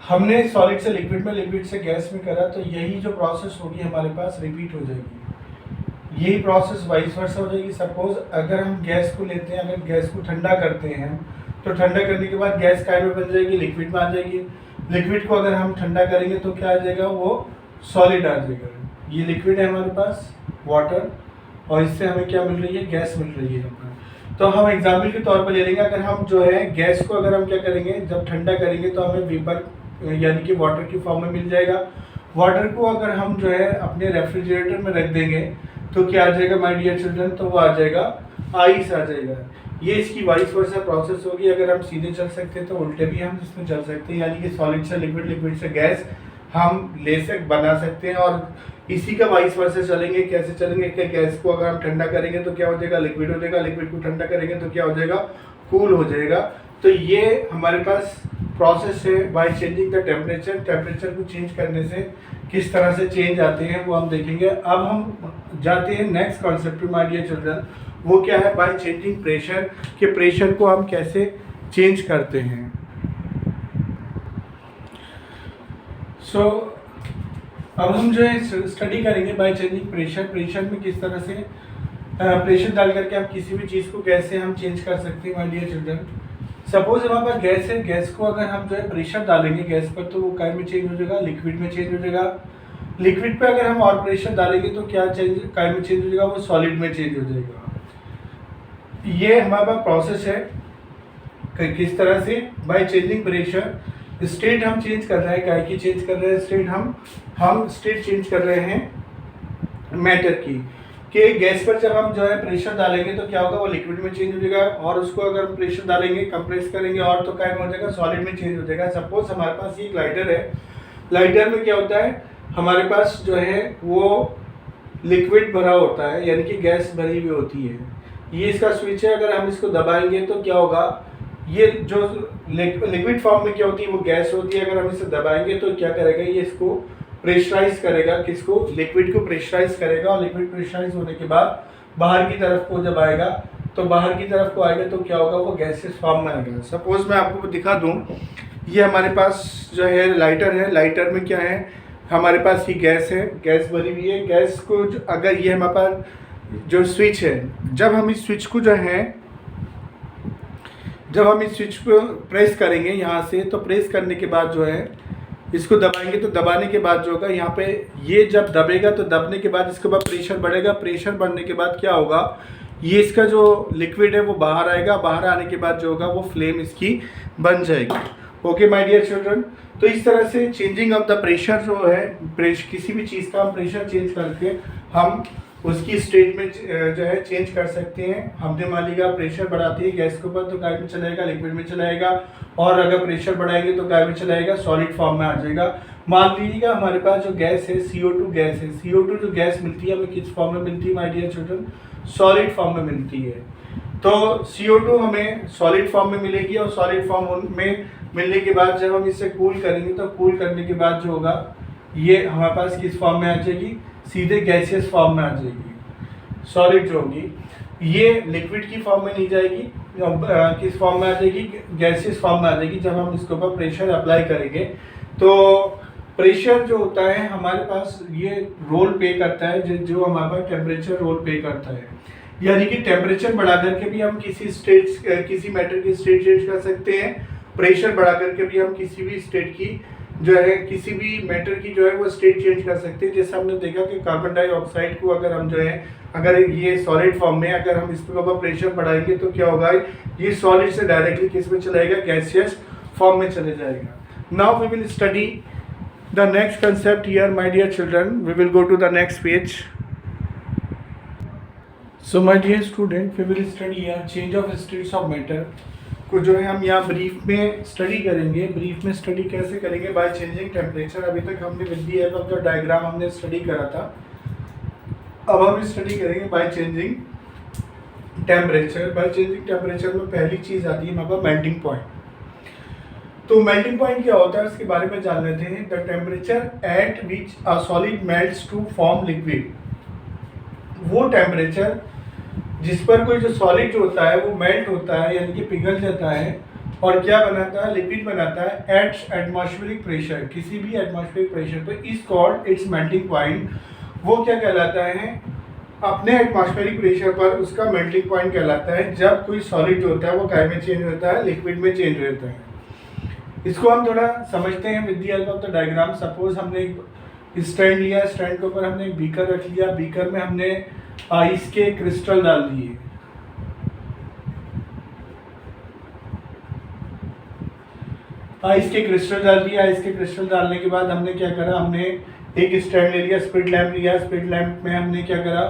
हमने सॉलिड से लिक्विड में, लिक्विड से गैस में करा तो यही जो प्रोसेस होगी हमारे पास रिपीट हो जाएगी, यही प्रोसेस वाइस वर्सा हो जाएगी। सपोज अगर हम गैस को लेते हैं, अगर गैस को ठंडा करते हैं तो ठंडा करने के बाद गैस काय में बन जाएगी, लिक्विड में आ जाएगी। लिक्विड को अगर हम ठंडा करेंगे तो क्या आ जाएगा, वो सॉलिड आ जाएगा। ये लिक्विड है हमारे पास वाटर, और इससे हमें क्या मिल रही है, गैस मिल रही है। तो हम एग्जाम्पल के तौर पर ले लेंगे, अगर हम जो है गैस को अगर हम क्या करेंगे, जब ठंडा करेंगे तो हमें वेपर यानी कि वाटर की फॉर्म में मिल जाएगा। वाटर को अगर हम जो है अपने रेफ्रिजरेटर में रख देंगे तो क्या आ जाएगा माय डियर चिल्ड्रन, तो वो आ जाएगा आइस आ जाएगा। ये इसकी वाइस वर्सा प्रोसेस होगी। अगर हम सीधे चल सकते हैं तो उल्टे भी हम इसमें चल सकते हैं, यानी कि सॉलिड से लिक्विड, लिक्विड से गैस हम बना सकते हैं। और इसी का वाइस वर्सा चलेंगे। कैसे चलेंगे कि गैस को अगर हम ठंडा करेंगे तो क्या हो जाएगा, लिक्विड हो जाएगा, लिक्विड को ठंडा करेंगे तो क्या हो जाएगा, कूल हो जाएगा। तो ये हमारे पास प्रोसेस है by changing the temperature. Temperature को चेंज करने से किस तरह से चेंज आते हैं वो हम देखेंगे। अब हम जाते हैं next concept my dear children, वो क्या है, बाय चेंजिंग प्रेशर, कि प्रेशर को हम कैसे चेंज करते हैं। अब हम जो है स्टडी करेंगे बाय चेंजिंग प्रेशर। प्रेशर में किस तरह से प्रेशर डाल करके हम किसी भी चीज़ को कैसे हम चेंज कर सकते हैं माय डियर चिल्ड्रन। सपोज हमारे पास गैस है, गैस को अगर हम जो है प्रेशर डालेंगे गैस पर तो वो काय में चेंज हो जाएगा, लिक्विड में चेंज हो जाएगा। लिक्विड पे अगर हम और प्रेशर डालेंगे तो क्या चेंज काय में चेंज हो जाएगा, वो सॉलिड में चेंज हो जाएगा। ये हमारे पास प्रोसेस है किस तरह से बाय चेंजिंग प्रेशर। स्टेट हम चेंज कर रहे हैं, काय की चेंज कर रहे हैं स्टेट, हम स्टेट चेंज कर रहे हैं मैटर की। कि गैस पर जब हम जो है प्रेशर डालेंगे तो क्या होगा, वो लिक्विड में चेंज हो जाएगा, और उसको अगर हम प्रेशर डालेंगे, कंप्रेस करेंगे और तो क्या हो जाएगा, सॉलिड में चेंज हो जाएगा। सपोज हमारे पास ये लाइटर है, लाइटर में क्या होता है, हमारे पास जो है वो लिक्विड भरा होता है, यानी कि गैस भरी हुई होती है। ये इसका स्विच है, अगर हम इसको दबाएंगे तो क्या होगा, ये जो लिक्विड फॉर्म में क्या होती है, वो गैस होती है। अगर हम इसे दबाएंगे तो क्या करेगा, ये इसको प्रेशराइज करेगा, किसको, लिक्विड को प्रेशराइज करेगा। और लिक्विड प्रेशराइज होने के बाद बाहर की तरफ को जब आएगा, तो बाहर की तरफ को आएगा तो क्या होगा, वो गैसेस फॉर्म में आएगा। सपोज मैं आपको दिखा दूं, ये हमारे पास जो है लाइटर है, लाइटर में क्या है, हमारे पास ये गैस है, गैस भरी हुई है। गैस को अगर ये हमारे पास जो स्विच है, जब हम इस स्विच को जो है, जब हम इस स्विच को प्रेस करेंगे यहाँ से, तो प्रेस करने के बाद जो है इसको दबाएंगे, तो दबाने के बाद जो होगा यहाँ पे, ये जब दबेगा तो दबने के बाद इसके बाद प्रेशर बढ़ेगा। प्रेशर बढ़ने के बाद क्या होगा, ये इसका जो लिक्विड है वो बाहर आएगा। बाहर आने के बाद जो होगा वो फ्लेम इसकी बन जाएगी। ओके माय डियर चिल्ड्रन, तो इस तरह से चेंजिंग ऑफ द प्रेशर जो है, किसी भी चीज़ का हम प्रेशर चेंज करके हम उसकी स्टेट में जो है चेंज कर सकते हैं। हमने मान लिया प्रेशर बढ़ाते हैं गैस के ऊपर तो काय में चलाएगा, लिक्विड में चलाएगा। और अगर प्रेशर बढ़ाएंगे तो काय में चलाएगा, सॉलिड फॉर्म में आ जाएगा। मान लीजिएगा हमारे पास जो गैस है CO2 गैस है, CO2 जो गैस मिलती है हमें किस फॉर्म में मिलती है my dear children, solid form में मिलती है। तो CO2 हमें सॉलिड फॉर्म में मिलेगी, और सॉलिड फॉर्म में मिलने के बाद जब हम इसे कूल करेंगे, तो कूल करने के बाद जो होगा ये हमारे पास किस फॉर्म में आ जाएगी, सीधे गैसियस फॉर्म में आ जाएगी। सॉलिड जो होगी ये लिक्विड की फॉर्म में नहीं जाएगी, किस फॉर्म में आ जाएगी, गैसियस फॉर्म में आ जाएगी। जब हम इसके ऊपर प्रेशर अप्लाई करेंगे, तो प्रेशर जो होता है हमारे पास ये रोल पे करता है, जो हमारे पास टेम्परेचर रोल पे करता है। यानी कि टेम्परेचर बढ़ा करके भी हम किसी मैटर की स्टेट चेंज कर सकते हैं। प्रेशर बढ़ा करके भी हम किसी भी स्टेट की जो है, किसी भी मैटर की जो है वो स्टेट चेंज कर सकते हैं। जैसे हमने देखा कि कार्बन डाइऑक्साइड को अगर हम जो है, अगर ये सॉलिड फॉर्म में अगर हम इस पर ऊपर प्रेशर बढ़ाएंगे तो क्या होगा, ये सॉलिड से डायरेक्टली किस में चलाएगा, गैसियस फॉर्म में चले जाएगा। Now we will study the next concept here my dear children, we will go to the next page. So my dear student, we will study here change of states of matter को जो है हम यहाँ brief में study करेंगे। Brief में study कैसे करेंगे, बाय चेंजिंग टेम्परेचर। अभी तक हमने विद दी हेल्प ऑफ जो डायग्राम हमने स्टडी करा था, अब हम स्टडी करेंगे by changing temperature. By changing temperature में पहली चीज़ आती है हमारे पास मेल्टिंग पॉइंट। तो मेल्टिंग पॉइंट क्या होता है उसके बारे में जान लेते हैं। The temperature at which a solid melts to form liquid, वो टेम्परेचर जिस पर कोई जो सॉलिड जो होता है वो मेल्ट होता है, यानी कि पिघल जाता है, और क्या बनाता है, लिक्विड बनाता है एट एटमॉस्फेरिक प्रेशर, किसी भी एटमॉस्फेरिक प्रेशर पे, is called it's melting point. वो क्या कहलाता है, अपने एटमॉस्फेरिक प्रेशर पर उसका मेल्टिंग पॉइंट कहलाता है। जब कोई सॉलिड जो होता है वो काय में चेंज होता है, लिक्विड में चेंज होता है। इसको हम थोड़ा समझते हैं with the help of the diagram. Suppose हमने एक स्टैंड लिया, स्टैंड के ऊपर हमने एक बीकर रख लिया, बीकर में हमने आइस के क्रिस्टल डाल दिए। आइस के क्रिस्टल डाल दिया। आइस के क्रिस्टल डालने के बाद हमने क्या करा, हमने एक स्टैंड ले लिया, स्पिरिट लैंप लिया। स्पिरिट लैंप में हमने क्या करा,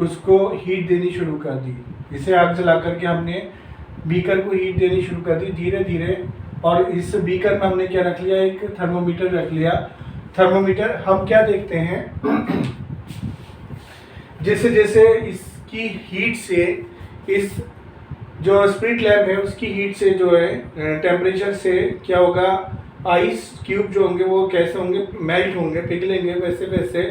उसको हीट देनी शुरू कर दी। इसे आग जला करके हमने बीकर को हीट देनी शुरू कर दी धीरे धीरे। और इस बीकर में हमने क्या रख लिया, एक थर्मोमीटर रख लिया। थर्मोमीटर हम क्या देखते हैं, जैसे जैसे इसकी हीट से, इस जो स्पिरिट लैंप है उसकी हीट से जो है टेम्परेचर से क्या होगा, आइस क्यूब जो होंगे वो कैसे होंगे, मेल्ट होंगे, पिघलेंगे। वैसे वैसे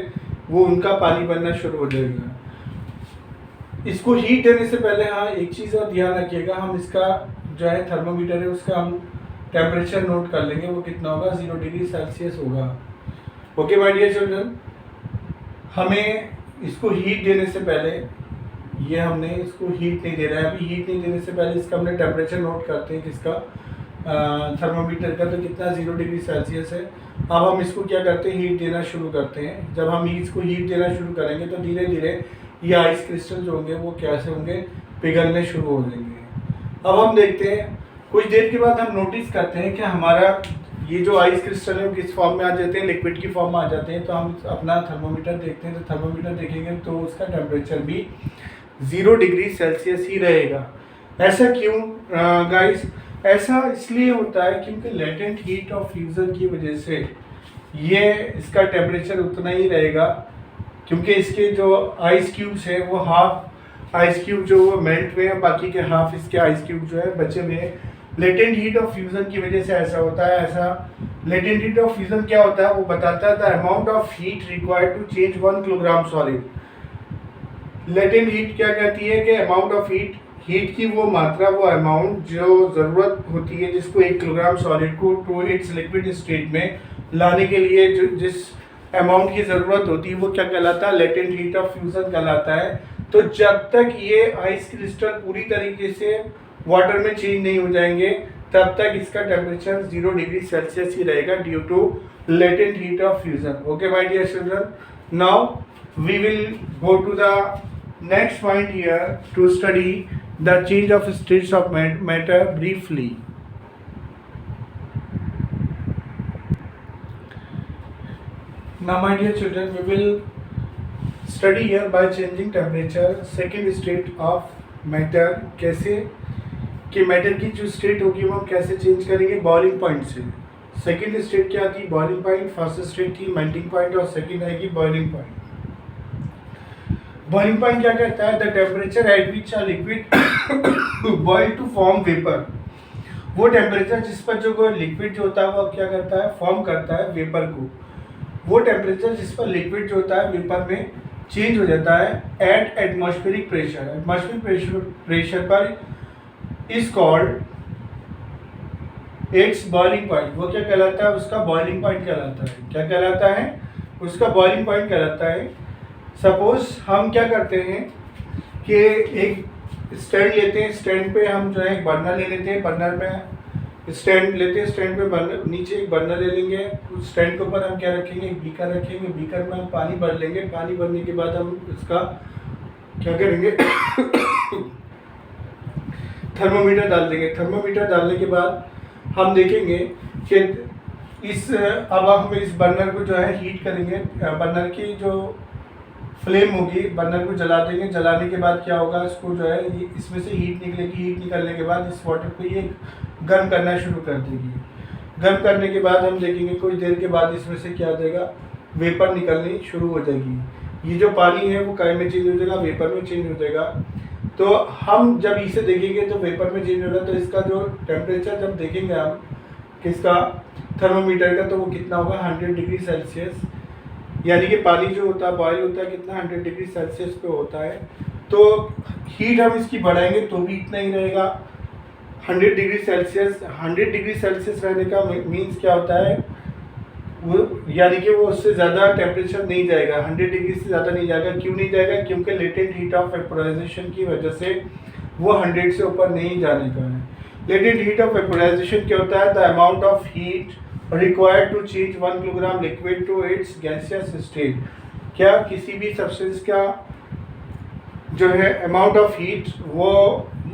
वो उनका पानी बनना शुरू हो जाएगा। इसको हीट देने से पहले हाँ एक चीज़ और ध्यान रखिएगा, हम इसका जो है थर्मोमीटर है उसका हम टेम्परेचर नोट कर लेंगे। वो कितना होगा, 0 डिग्री सेल्सियस होगा। ओके माय डियर चिल्ड्रन, हमें इसको हीट देने से पहले, ये हमने इसको हीट नहीं दे रहा है अभी, हीट नहीं देने से पहले इसका हमने टेम्परेचर नोट करते हैं किसका, थर्मोमीटर का। तो कितना, 0 डिग्री सेल्सियस है। अब हम इसको क्या करते हैं, हीट देना शुरू करते हैं। जब हम इसको हीट देना शुरू करेंगे तो धीरे धीरे ये आइस क्रिस्टल जो होंगे वो कैसे होंगे, पिघलने शुरू हो जाएंगे। अब हम देखते हैं, कुछ देर के बाद हम नोटिस करते हैं कि हमारा ये जो आइस क्रिस्टल है वो किस फॉर्म में आ जाते हैं, लिक्विड की फॉर्म में आ जाते हैं। तो हम अपना थर्मोमीटर देखते हैं, तो थर्मोमीटर देखेंगे तो उसका टेम्परेचर भी 0 डिग्री सेल्सियस ही रहेगा। ऐसा क्यों गाइस, ऐसा इसलिए होता है क्योंकि लेटेंट हीट ऑफ फ्यूजन की वजह से ये इसका टेम्परेचर उतना ही रहेगा, क्योंकि इसके जो आइस क्यूब्स हैं वो हाफ आइस क्यूब जो वो मेल्ट हुए हैं, बाकी के हाफ इसके आइस क्यूब जो है बचे हुए हैं। लेटेंट हीट ऑफ फ्यूजन की वजह से ऐसा होता है। ऐसा लेटेंट हीट ऑफ फ्यूजन क्या होता है, वो बताता है the amount of heat required to change 1 kilogram solid. Latent heat क्या कहती है कि अमाउंट ऑफ हीट की वो मात्रा, वो अमाउंट जो ज़रूरत होती है जिसको 1 किलोग्राम सॉलिड को टू इट्स लिक्विड स्टेट में लाने के लिए जो जिस अमाउंट की ज़रूरत होती है वो क्या कहलाता है, लेटेंट हीट ऑफ फ्यूजन कहलाता है। तो जब तक ये आइस क्रिस्टल पूरी तरीके से वाटर में चेंज नहीं हो जाएंगे तब तक इसका टेम्परेचर 0 डिग्री सेल्सियस ही रहेगा due to latent heat of fusion. Okay my dear children, now we will go to the next point here to study the change of states of matter briefly. Now my dear children, we will study here by changing temperature second state of matter। कैसे कि matter की जो state होगी वो हम कैसे change करेंगे, boiling point से। सेकेंड स्टेट क्या थी, बॉइलिंग पॉइंट। फर्स्ट स्टेट थी मेल्टिंग पॉइंट और सेकेंड आएगी बॉइलिंग पॉइंट। बॉइलिंग पॉइंट क्या कहता है, the temperature at which a liquid boil to form vapour. वो टेम्परेचर जिस पर जो लिक्विड जो होता है वो क्या करता है, फॉर्म करता है वेपर को। वो टेम्परेचर जिस पर लिक्विड जो होता है वेपर में चेंज हो जाता है at atmospheric pressure. Atmospheric pressure पर is called its boiling point. वो क्या कहलाता है, उसका बॉइलिंग पॉइंट कहलाता है। क्या कहलाता है, उसका बॉइलिंग पॉइंट कहलाता है। सपोज हम क्या करते हैं कि एक स्टैंड लेते हैं, स्टैंड पे हम जो है एक बर्नर ले लेते हैं, बर्नर में स्टैंड लेते हैं, स्टैंड पे बर्नर नीचे एक बर्नर ले लेंगे, उस स्टैंड के ऊपर हम क्या रखेंगे, एक बीकर रखेंगे, बीकर में हम पानी भर लेंगे। पानी भरने के बाद हम इसका क्या करेंगे थर्मोमीटर डाल देंगे। थर्मोमीटर डालने के बाद हम देखेंगे कि अब हम इस बर्नर को जो है हीट करेंगे। बर्नर की जो फ्लेम होगी, बर्नर को जला देंगे। जलाने के बाद क्या होगा, इसको जो है इसमें से हीट निकलेगी। हीट निकलने के बाद इस वाटर को ये गर्म करना शुरू कर देगी। गर्म करने के बाद हम देखेंगे कुछ देर के बाद इसमें से क्या देगा, वेपर निकलनी शुरू हो जाएगी। ये जो पानी है वो काय में चेंज हो जाएगा, वेपर में चेंज हो जाएगा। तो हम जब इसे देखेंगे तो वेपर में चेंज होगा, तो इसका जो टेम्परेचर जब देखेंगे हम किसका, थर्मोमीटर का, तो वो कितना होगा 100 डिग्री सेल्सियस। यानी कि पानी जो होता है बॉयल होता है कितना, 100 डिग्री सेल्सियस पे होता है। तो हीट हम इसकी बढ़ाएंगे तो भी इतना ही रहेगा 100 डिग्री सेल्सियस। 100 डिग्री सेल्सियस रहने का मीन्स क्या होता है, वो यानी कि वो उससे ज़्यादा टेम्परेचर नहीं जाएगा, 100 डिग्री से ज़्यादा नहीं जाएगा। क्यों नहीं जाएगा, क्योंकि लेटेंट हीट ऑफ वेपोराइजेशन की वजह से वो 100 से ऊपर नहीं जाने का है। लेटेंट हीट ऑफ वेपोराइजेशन क्या होता है, the amount of heat required to change 1 kilogram liquid to its gaseous state. क्या किसी भी सब्सटेंस का जो है अमाउंट ऑफ हीट, वो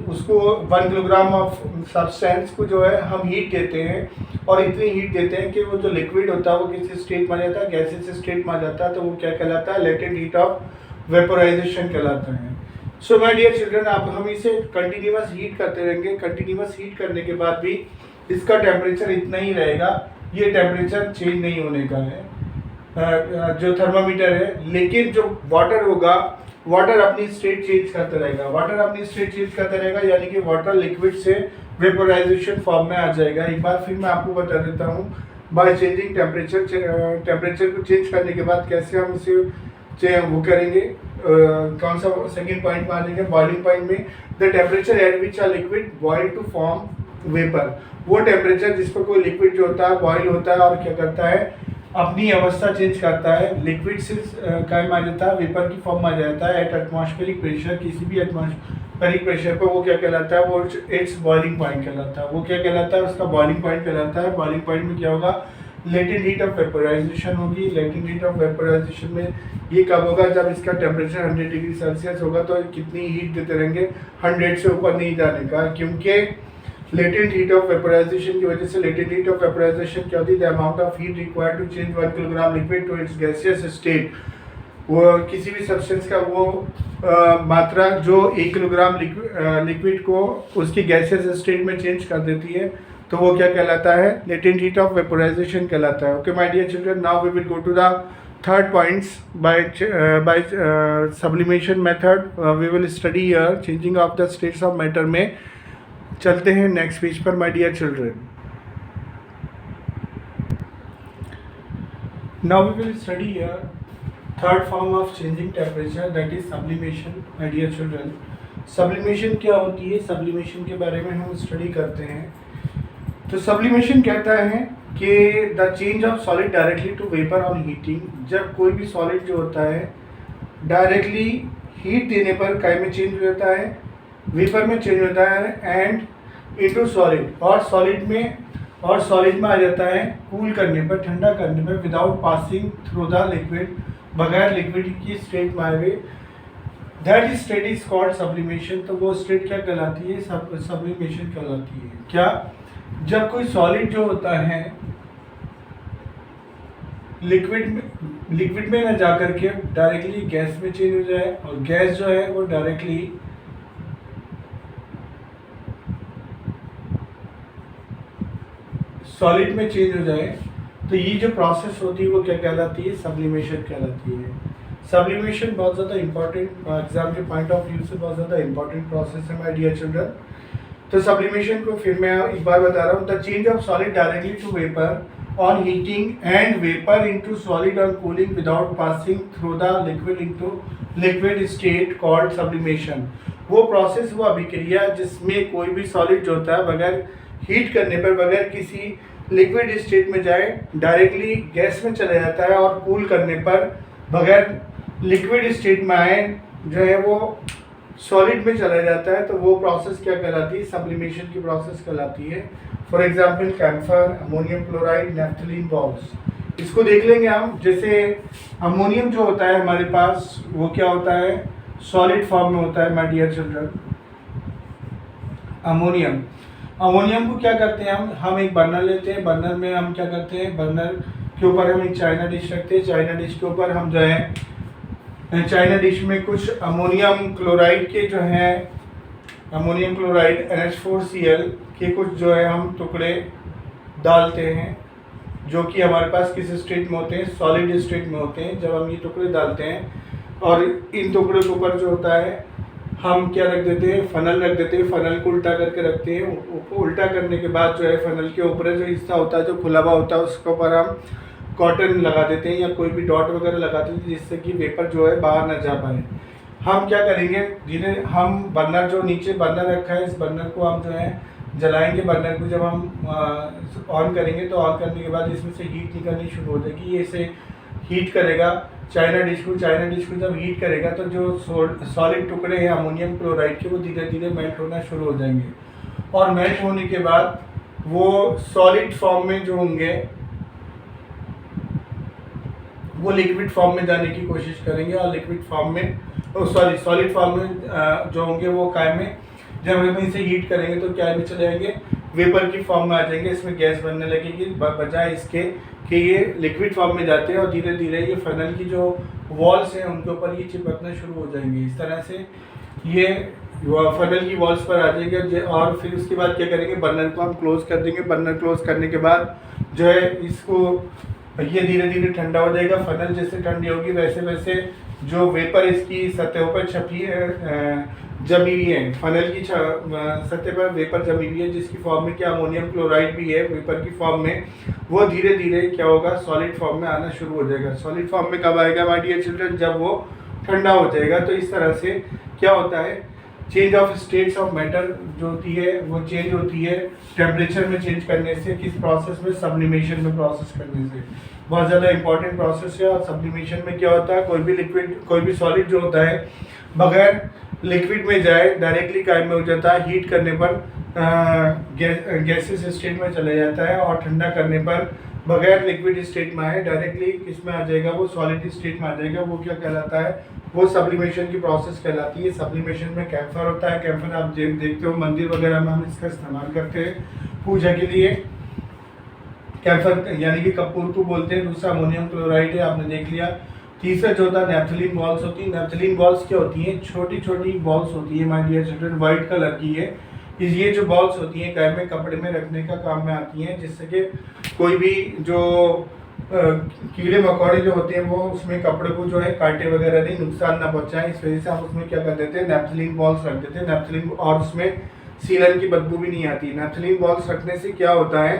उसको 1 किलोग्राम ऑफ सब्सटेंस को जो है हम हीट देते हैं और इतनी हीट देते हैं कि वो जो लिक्विड होता है वो किसी स्टेट में आ जाता है, गैसियस स्टेट में आ जाता है। तो वो क्या कहलाता है, लेटेंट हीट ऑफ वेपोराइजेशन कहलाता है। सो माय डियर चिल्ड्रन, अब हम इसे कंटिन्यूअस हीट करते रहेंगे। कंटिन्यूअस हीट करने के बाद भी इसका टेम्परेचर इतना ही रहेगा, ये टेम्परेचर चेंज नहीं होने का है जो थर्मामीटर है। लेकिन जो वाटर होगा, वाटर अपनी स्टेट चेंज करता रहेगा। वाटर अपनी स्टेट चेंज करता रहेगा, यानी कि वाटर लिक्विड से वेपोराइजेशन फॉर्म में आ जाएगा। एक बार फिर मैं आपको बता देता हूँ, बाय चेंजिंग टेम्परेचर, टेम्परेचर को चेंज करने के बाद कैसे हम इसे वो करेंगे। कौन सा सेकेंड पॉइंट में आ जाएंगे, बॉइलिंग पॉइंट में। The temperature at which a liquid boil to form vapour. वो टेम्परेचर जिस पर कोई लिक्विड जो होता है बॉइल होता है और क्या करता है, अपनी अवस्था चेंज करता है, लिक्विड से कायम आ जाता है, वेपर की फॉर्म में आ जाता है एट एटमॉस्फेरिक प्रेशर। किसी भी एटमॉस्फेरिक प्रेशर पर वो क्या कहलाता है, वो इट्स बॉइलिंग पॉइंट कहलाता है। वो क्या कहलाता है, उसका बॉइलिंग पॉइंट कहलाता है। बॉइलिंग पॉइंट में क्या होगा, लेटेंट हीट ऑफ वेपोराइजेशन होगी। लेटेंट हीट ऑफ वेपोराइजेशन में ये कब होगा, जब इसका टेम्परेचर 100 डिग्री सेल्सियस होगा। तो कितनी हीट देते रहेंगे, 100 से ऊपर नहीं जाने का, क्योंकि लेटेंट हीट ऑफ वेपोराइजेशन की वजह से। लेटेंट हीट ऑफ वेपोराइजेशन क्या होती है, the amount of heat required to change 1 kilogram liquid to its gaseous state. वो किसी भी सब्सटेंस का वो मात्रा जो 1 किलोग्राम लिक्विड को उसकी गैसियस स्टेट में चेंज कर देती है, तो वो क्या कहलाता है, लेटेंट हीट ऑफ वेपोराइजेशन कहलाता है। Okay my dear children, now we will go to the third points by sublimation method. We will study here changing of the states of matter में चलते हैं नेक्स्ट पेज पर my dear children. Now we will study here third form of changing temperature, that is sublimation. My dear children, sublimation क्या होती है, sublimation के बारे में हम स्टडी करते हैं। तो सब्लिमेशन कहता है कि the change of solid directly to vapour on heating, जब कोई भी सॉलिड जो होता है डायरेक्टली हीट देने पर काय में चेंज हो जाता है, वेपर में चेंज होता है, एंड इनटू सॉलिड, और सॉलिड में आ जाता है कूल करने पर, ठंडा करने पर, without passing through the liquid, बगैर लिक्विड की स्टेट में आए हुए, that state is called sublimation. तो वो स्टेट क्या कहलाती है, सब्लिमेशन कहलाती है। क्या, जब कोई सॉलिड जो होता है लिक्विड में ना जाकर के डायरेक्टली गैस में चेंज हो जाए, और गैस जो है वो डायरेक्टली सॉलिड में चेंज हो जाए, तो ये जो प्रोसेस होती है वो क्या कहलाती है, सब्लिमेशन कहलाती है। सब्लिमेशन बहुत ज़्यादा इंपॉर्टेंट, एग्जाम के पॉइंट ऑफ व्यू से बहुत ज़्यादा इंपॉर्टेंट प्रोसेस है माय डियर चिल्ड्रन। तो सब्लिमेशन को फिर मैं एक बार बता रहा हूँ, the change of solid directly to vapour on heating and vapour into solid on cooling without passing through the liquid into liquid state called sublimation. वो प्रोसेस, वो अभिक्रिया जिसमें कोई भी सॉलिड जो होता है बगैर हीट करने पर, बगैर किसी लिक्विड स्टेट में जाए डायरेक्टली गैस में चला जाता है, और कूल करने पर बगैर लिक्विड स्टेट में आए जो है वो सॉलिड में चला जाता है, तो वो प्रोसेस क्या कहलाती है, सब्लिमेशन की प्रोसेस कहलाती है। For example camphor, ammonium chloride, naphthalene balls, इसको देख लेंगे हम। जैसे अमोनियम जो होता है हमारे पास, वो क्या होता है, सॉलिड फॉर्म में होता है माय डियर चिल्ड्रन। अमोनियम को क्या करते हैं हम एक बर्नर लेते हैं, बर्नर में हम क्या करते हैं, बर्नर के ऊपर हम एक चाइना डिश रखते हैं, चाइना डिश के ऊपर हम जो है चाइना डिश में कुछ अमोनियम क्लोराइड के जो है, अमोनियम क्लोराइड NH4Cl के कुछ जो है हम टुकड़े डालते हैं, जो कि हमारे पास किस स्टेट में होते हैं, सॉलिड स्टेट में होते हैं। जब हम ये टुकड़े डालते हैं और इन टुकड़ों के ऊपर जो होता है हम क्या रख देते हैं, फनल रख देते हैं, फनल को उल्टा करके रखते हैं। उल्टा करने के बाद जो है फनल के ऊपर जो हिस्सा होता है, जो खुला हुआ होता है, उसके ऊपर हम कॉटन लगा देते हैं या कोई भी डॉट वगैरह लगा देते हैं, जिससे कि वेपर जो है बाहर ना जा पाए। हम क्या करेंगे, धीरे हम बर्नर जो नीचे बर्नर रखा है, इस बर्नर को हम जो है जलाएंगे। बर्नर को जब हम ऑन करेंगे तो ऑन करने के बाद इसमें से हीट निकलनी शुरू हो जाएगी, ये इसे हीट करेगा चाइना डिश को जब हीट करेगा तो जो सॉलिड टुकड़े हैं अमोनियम क्लोराइड के, वो धीरे धीरे मेल्ट होना शुरू हो जाएंगे, और मेल्ट होने के बाद वो सॉलिड फॉर्म में जो होंगे वो लिक्विड फॉर्म में जाने की कोशिश करेंगे, और लिक्विड फॉर्म में सॉलिड फॉर्म में जो होंगे वो काय में, जब हम इसे हीट करेंगे तो क्या में चले जाएंगे, वेपर की फॉर्म में आ जाएंगे। इसमें गैस बनने लगेगी, बजाय इसके कि ये लिक्विड फॉर्म में जाते हैं, और धीरे धीरे ये फनल की जो वॉल्स हैं उनके ऊपर ये चिपकना शुरू हो जाएंगे। इस तरह से ये फनल की वॉल्स पर आ जाएंगे, और फिर उसके बाद क्या करेंगे, बर्नर को हम क्लोज कर देंगे। बर्नर क्लोज करने के बाद जो है इसको ये धीरे धीरे ठंडा हो जाएगा। फनल जैसे ठंडी होगी वैसे वैसे जो वेपर इसकी सतह पर जमी हुई है, फनल की सतह पर वेपर जमी हुई है, जिसकी फॉर्म में क्या अमोनियम क्लोराइड भी है वेपर की फॉर्म में, वो धीरे धीरे क्या होगा, सॉलिड फॉर्म में आना शुरू हो जाएगा। सॉलिड फॉर्म में कब आएगा माय डियर चिल्ड्रन, जब वो ठंडा हो जाएगा। तो इस तरह से क्या होता है, change of states of matter जो होती है वो चेंज होती है टेम्परेचर में चेंज करने से। किस प्रोसेस में, सब्लिमेशन में प्रोसेस करने से। बहुत ज़्यादा इंपॉर्टेंट प्रोसेस है। और सब्लिमेशन में क्या होता है, कोई भी लिक्विड, कोई भी सॉलिड जो होता है बगैर लिक्विड में जाए डायरेक्टली कायम में हो जाता है, हीट करने पर गैसेस स्टेट में चले जाता है, और ठंडा करने पर बगैर लिक्विड स्टेट में आए डायरेक्टली किस में आ जाएगा, वो सॉलिड स्टेट में आ जाएगा। वो क्या कहलाता है, वो सब्लिमेशन की प्रोसेस कहलाती है। सब्लिमेशन में कैम्फर होता है। कैम्फर आप देखते हो मंदिर वगैरह में हम इसका इस्तेमाल करते हैं पूजा के लिए। कैम्फर यानी कि कपूर को बोलते हैं। दूसरा अमोनियम क्लोराइड है, आपने देख लिया। तीसरा जो होता है नैफ्थलीन बॉल्स होती है। नैफ्थलीन बॉल्स क्या होती हैं, छोटी छोटी बॉल्स होती है my dear children, white colour की है। ये जो बॉल्स होती हैं घर में कपड़े में रखने का काम में आती हैं, जिससे कि कोई भी जो कीड़े मकोड़े जो होते हैं वो उसमें कपड़े को जो है कांटे वगैरह नहीं, नुकसान ना पहुंचाएं। इस वजह से हम उसमें क्या कर देते हैं, नैफ्थलीन बॉल्स रख देते हैं। नैफ्थलीन और उसमें सीलन की बदबू भी नहीं आती। नैप्थलीन बॉल्स रखने से क्या होता है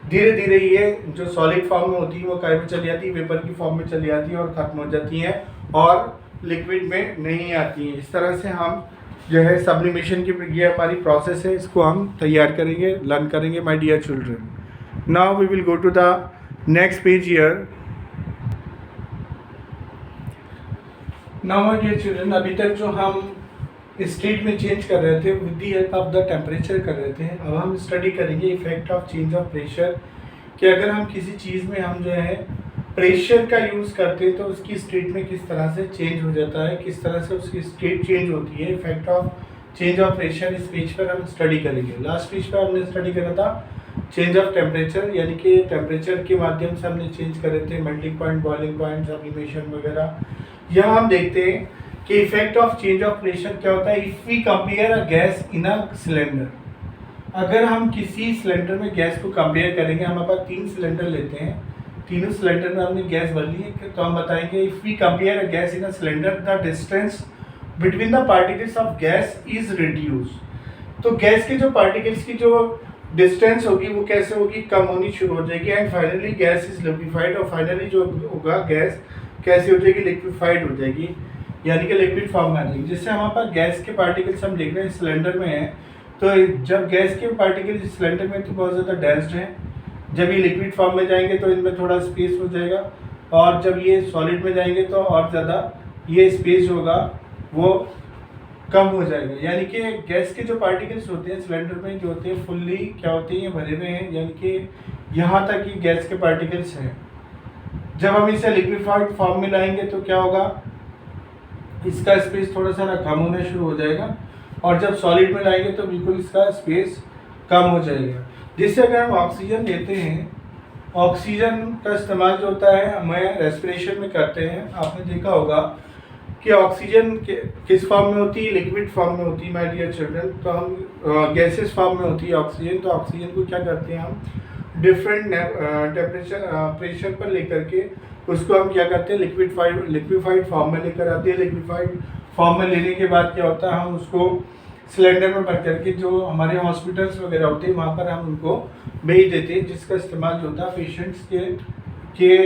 धीरे धीरे ये जो सॉलिड फॉर्म में होती है वो काय में चली जाती है, वेपर की फॉर्म में चली जाती है और खत्म हो जाती है और लिक्विड में नहीं आती है। इस तरह से हम जो है सब्लिमेशन की ये हमारी प्रोसेस है, इसको हम तैयार करेंगे, लर्न करेंगे my dear children. Now we will go to the next page here. Now my dear children, अभी तक जो हम स्टेट में चेंज कर रहे थे with the help of the temperature कर रहे थे, अब हम स्टडी करेंगे effect of change of pressure कि अगर हम किसी चीज़ में हम जो है प्रेशर का यूज़ करते हैं तो उसकी स्टेट में किस तरह से चेंज हो जाता है, किस तरह से उसकी स्टेट चेंज होती है। Effect of change of pressure इस पेज पर हम स्टडी करेंगे। लास्ट पेज पर हमने स्टडी करा था चेंज ऑफ टेम्परेचर, यानी कि टेम्परेचर के माध्यम से हमने चेंज करे थे melting point, boiling point, sublimation वगैरह। यहाँ हम देखते हैं कि effect of change of pressure क्या होता है। If we compare a gas in a cylinder, अगर हम किसी सिलेंडर में गैस को कंपेयर करेंगे, हमारे पास 3 सिलेंडर लेते हैं, तीनों सिलेंडर में हमने गैस भर ली है, तो हम बताएंगे if we compare a gas in a cylinder the distance between the particles of gas is reduce. तो गैस के जो पार्टिकल्स की जो डिस्टेंस होगी वो कैसे होगी, कम होनी शुरू हो जाएगी and finally gas is liquefied, और फाइनली जो होगा गैस कैसे हो जाएगी, लिक्विफाइड हो जाएगी, यानी कि लिक्विड फॉर्म में आ जाएगी। जिससे हमारे पास गैस के पार्टिकल्स हम देख रहे हैं सिलेंडर में है, तो जब गैस के पार्टिकल सिलेंडर में तो बहुत ज़्यादा डेंस्ड हैं, जब ये लिक्विड फॉर्म में जाएंगे तो इनमें थोड़ा स्पेस हो जाएगा, और जब ये सॉलिड में जाएंगे तो और ज़्यादा ये स्पेस होगा वो कम हो जाएगा। यानी कि गैस के जो पार्टिकल्स होते हैं सिलेंडर में जो होते हैं फुल्ली क्या होते हैं, ये भरे हुए हैं, यानी कि यहाँ तक ही गैस के पार्टिकल्स हैं। जब हम इसे लिक्विफाइड फॉर्म में लाएंगे तो क्या होगा, इसका स्पेस थोड़ा सा कम होना शुरू हो जाएगा, और जब सॉलिड में लाएंगे तो बिल्कुल इसका स्पेस कम हो जाएगा। जिससे अगर हम ऑक्सीजन लेते हैं, ऑक्सीजन का इस्तेमाल जो होता है हमें रेस्पिरेशन में करते हैं। आपने देखा होगा कि ऑक्सीजन किस फॉर्म में होती है, लिक्विड फॉर्म में होती है माय डियर चिल्ड्रन। तो हम गैसेस फॉर्म में होती है ऑक्सीजन, तो ऑक्सीजन को क्या करते हैं हम डिफरेंट टेम्परेचर प्रेशर पर लेकर के उसको हम क्या करते हैं लिक्विफाइड फॉर्म में लेकर आते हैं। लिक्विफाइड फॉर्म में लेने के बाद क्या होता है, हम उसको सिलेंडर में भर करके जो हमारे हॉस्पिटल्स वगैरह होते हैं वहाँ पर हम उनको भेज देते हैं, जिसका इस्तेमाल जो होता है पेशेंट्स के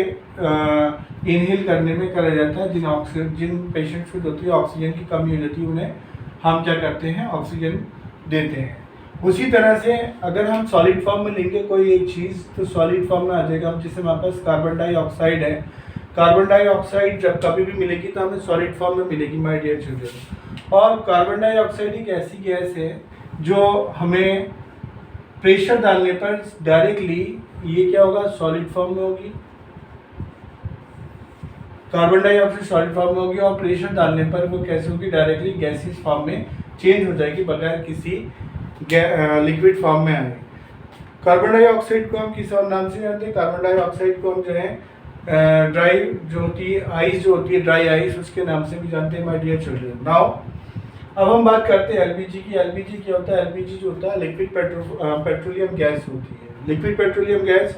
इनहेल करने में करा जाता है। जिन पेशेंट्स को होती है ऑक्सीजन की कमी हो जाती है उन्हें हम क्या करते हैं ऑक्सीजन देते हैं। उसी तरह से अगर हम सॉलिड फॉर्म में लेंगे कोई एक चीज़ तो सॉलिड फॉर्म में आ जाएगा। हम जैसे हमारे पास कार्बन डाइऑक्साइड है, कार्बन डाइऑक्साइड जब कभी भी मिलेगी तो हमें सॉलिड फॉर्म में मिलेगी माय डियर चिल्ड्रन। और कार्बन डाइऑक्साइड एक ऐसी गैस है जो हमें प्रेशर डालने पर डायरेक्टली ये क्या होगा सॉलिड फॉर्म में होगी, कार्बन डाइऑक्साइड सॉलिड फॉर्म में होगी, और प्रेशर डालने पर वो कैसे होगी डायरेक्टली गैसियस फॉर्म में चेंज हो जाएगी बगैर किसी लिक्विड फॉर्म में आए। कार्बन डाइऑक्साइड को हम किस और नाम से जानते हैं, कार्बन डाइऑक्साइड को हम जो है ड्राई जो होती है आइस जो होती है ड्राई आइस उसके नाम से भी जानते हैं माय डियर चिल्ड्रन। नाउ अब हम बात करते हैं एलपीजी की। एलपीजी क्या होता है, एलपीजी जो होता है लिक्विड पेट्रोलियम गैस होती है। लिक्विड पेट्रोलियम गैस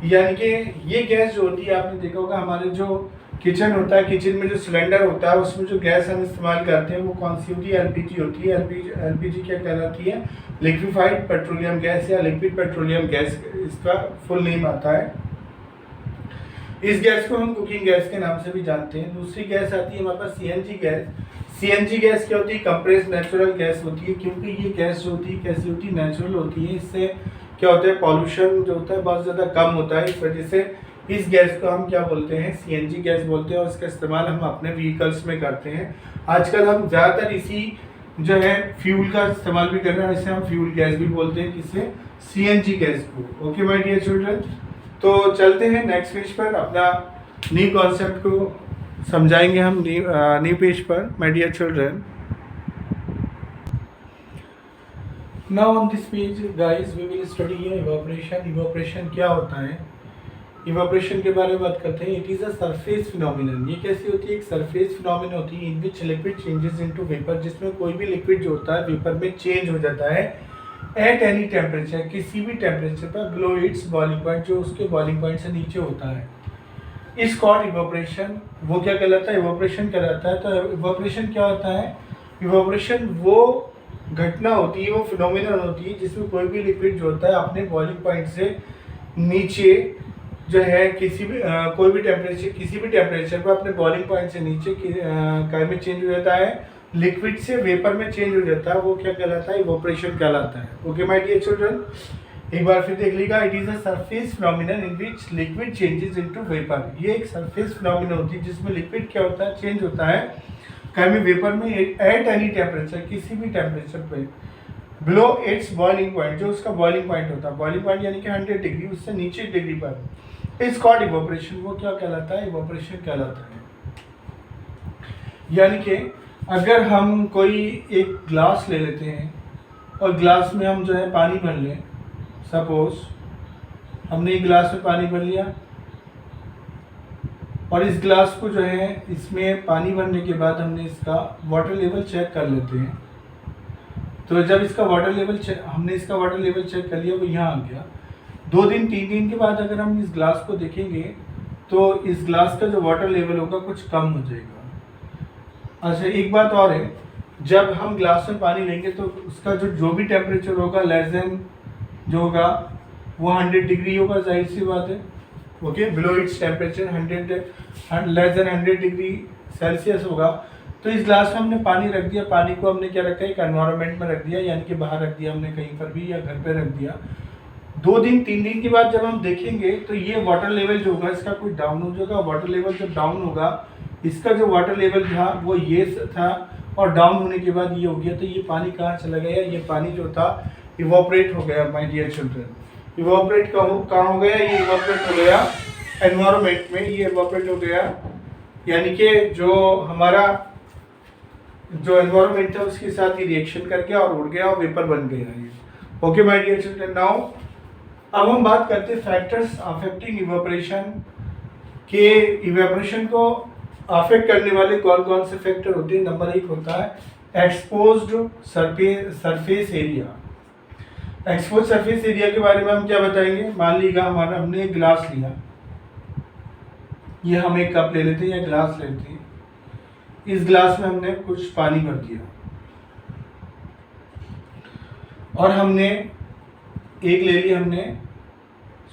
यानी कि ये गैस जो होती है आपने देखा होगा हमारे जो किचन होता है, किचन में जो सिलेंडर होता है उसमें जो गैस हम इस्तेमाल करते हैं वो कौन सी होती है, एलपीजी होती है। एलपीजी क्या कहलाती है, लिक्विफाइड पेट्रोलियम गैस या लिक्विड पेट्रोलियम गैस इसका फुल नेम आता है। इस गैस को हम कुकिंग गैस के नाम से भी जानते हैं। दूसरी गैस आती है हमारे पास सीएनजी गैस। सीएनजी गैस क्या होती है, कंप्रेस्ड नेचुरल गैस होती है, क्योंकि ये गैस जो होती है कैसी होती है, नेचुरल होती है। इससे क्या होता है, पॉल्यूशन जो होता है बहुत ज़्यादा कम होता है। इस वजह से इस गैस को हम क्या बोलते हैं, सीएनजी गैस बोलते हैं, और इसका इस्तेमाल हम अपने व्हीकल्स में करते हैं। आजकल हम ज़्यादातर इसी जो है फ्यूल का इस्तेमाल भी कर रहे हैं, इसे हम फ्यूल गैस भी बोलते हैं, किससे, सीएनजी गैस को। ओके माय डियर चिल्ड्रन, तो चलते हैं नेक्स्ट पेज पर, अपना न्यू कॉन्सेप्ट को समझाएंगे हम न्यू पेज पर my dear children. Now on this page guys we will study evaporation. Evaporation क्या होता है, इवेपोरेशन के बारे में बात करते हैं। It is a surface phenomenon. ये कैसी होती है, एक सरफेस फिनोमिनन होती है in which liquid changes into vapour, जिसमें कोई भी लिक्विड जो होता है वेपर में चेंज हो जाता है एट एनी टेम्परेचर, किसी भी टेम्परेचर पर, बिलो इट्स बॉइलिंग पॉइंट, जो उसके बॉइलिंग पॉइंट से नीचे होता है। इस कॉल्ड इवेपोरेशन। वो क्या कहलाता है, इवेपोरेशन कहलाता है। तो इवेपोरेशन क्या होता है, इवोपरेशन वो घटना होती है, वो फिनोमिनन होती है जिसमें कोई भी लिक्विड जो होता है अपने बॉइलिंग पॉइंट से नीचे जो है कोई भी टेम्परेचर, किसी भी टेम्परेचर पर अपने बॉइलिंग पॉइंट से नीचे काय में चेंज हो जाता है, लिक्विड से वेपर में चेंज हो जाता है, वो क्या कहलाता है? इवोपरेशन कहलाता है। ओके माय डियर चिल्ड्रन, एक बार फिर देख लीजिएगा, it is a surface phenomenon in which liquid changes into vapour. ये एक सरफेस फिनोमिनन होती है जिसमें लिक्विड क्या होता है? चेंज होता है काय में वेपर में एट एनी टेम्परेचर, किसी भी टेम्परेचर पे बिलो इट्स बॉइलिंग पॉइंट, जो उसका बॉइलिंग पॉइंट होता है, बॉइलिंग पॉइंट यानी कि 100 डिग्री, उससे नीचे डिग्री पर, इज कॉल्ड इवोपरेशन। वो क्या कहलाता है? इवोपरेशन कहलाता है। यानी कि अगर हम कोई एक ग्लास ले लेते हैं और ग्लास में हम जो है पानी भर लें, सपोज हमने एक गिलास में पानी भर लिया और इस ग्लास को जो है, इसमें पानी भरने के बाद हमने इसका वाटर लेवल चेक कर लेते हैं। तो जब इसका वाटर लेवल हमने इसका वाटर लेवल चेक कर लिया, वो यहाँ आ गया। 2 दिन 3 दिन के बाद अगर हम इस ग्लास को देखेंगे तो इस ग्लास का जो वाटर लेवल होगा कुछ कम हो जाएगा। अच्छा, एक बात और है, जब हम ग्लास में पानी लेंगे तो उसका जो भी टेम्परेचर होगा लेस देन जो होगा वो 100 डिग्री होगा, जाहिर सी बात है। Okay, below its temperature 100 less than 100 degree Celsius होगा। तो इस ग्लास में हमने पानी रख दिया, पानी को हमने क्या रखा है? एक एनवायरनमेंट में रख दिया, यानी कि बाहर रख दिया हमने कहीं पर भी या घर पे रख दिया। 2 दिन 3 दिन के बाद जब हम देखेंगे तो ये वाटर लेवल जो होगा इसका कुछ डाउन हो जाएगा। वाटर लेवल जब डाउन होगा, इसका जो वाटर लेवल था वो ये था और डाउन होने के बाद ये हो गया, तो ये पानी कहाँ चला गया? ये पानी जो था इवोपरेट हो गया माय डियर चिल्ड्रन। इवोपरेट कहाँ हो गया? ये इवोपरेट हो गया एनवायरनमेंट में, ये इवोपरेट हो गया, यानी कि जो हमारा जो एनवायरनमेंट था उसके साथ ही रिएक्शन कर गया और उड़ गया और वेपर बन गया ये। Okay my dear children, now अब हम बात करते हैं फैक्टर्स अफेक्टिंग इवेपोरेशन के। इवेपोरेशन को अफेक्ट करने वाले कौन कौन से फैक्टर होते हैं? नंबर 1 होता है exposed surface area. Expose surface area के बारे में हम क्या बताएंगे? मान लीजिएगा हमने एक गिलास लिया, ये हम एक कप ले लेते हैं या गिलास लेते हैं, इस गिलास में हमने कुछ पानी भर दिया और हमने एक ले ली, हमने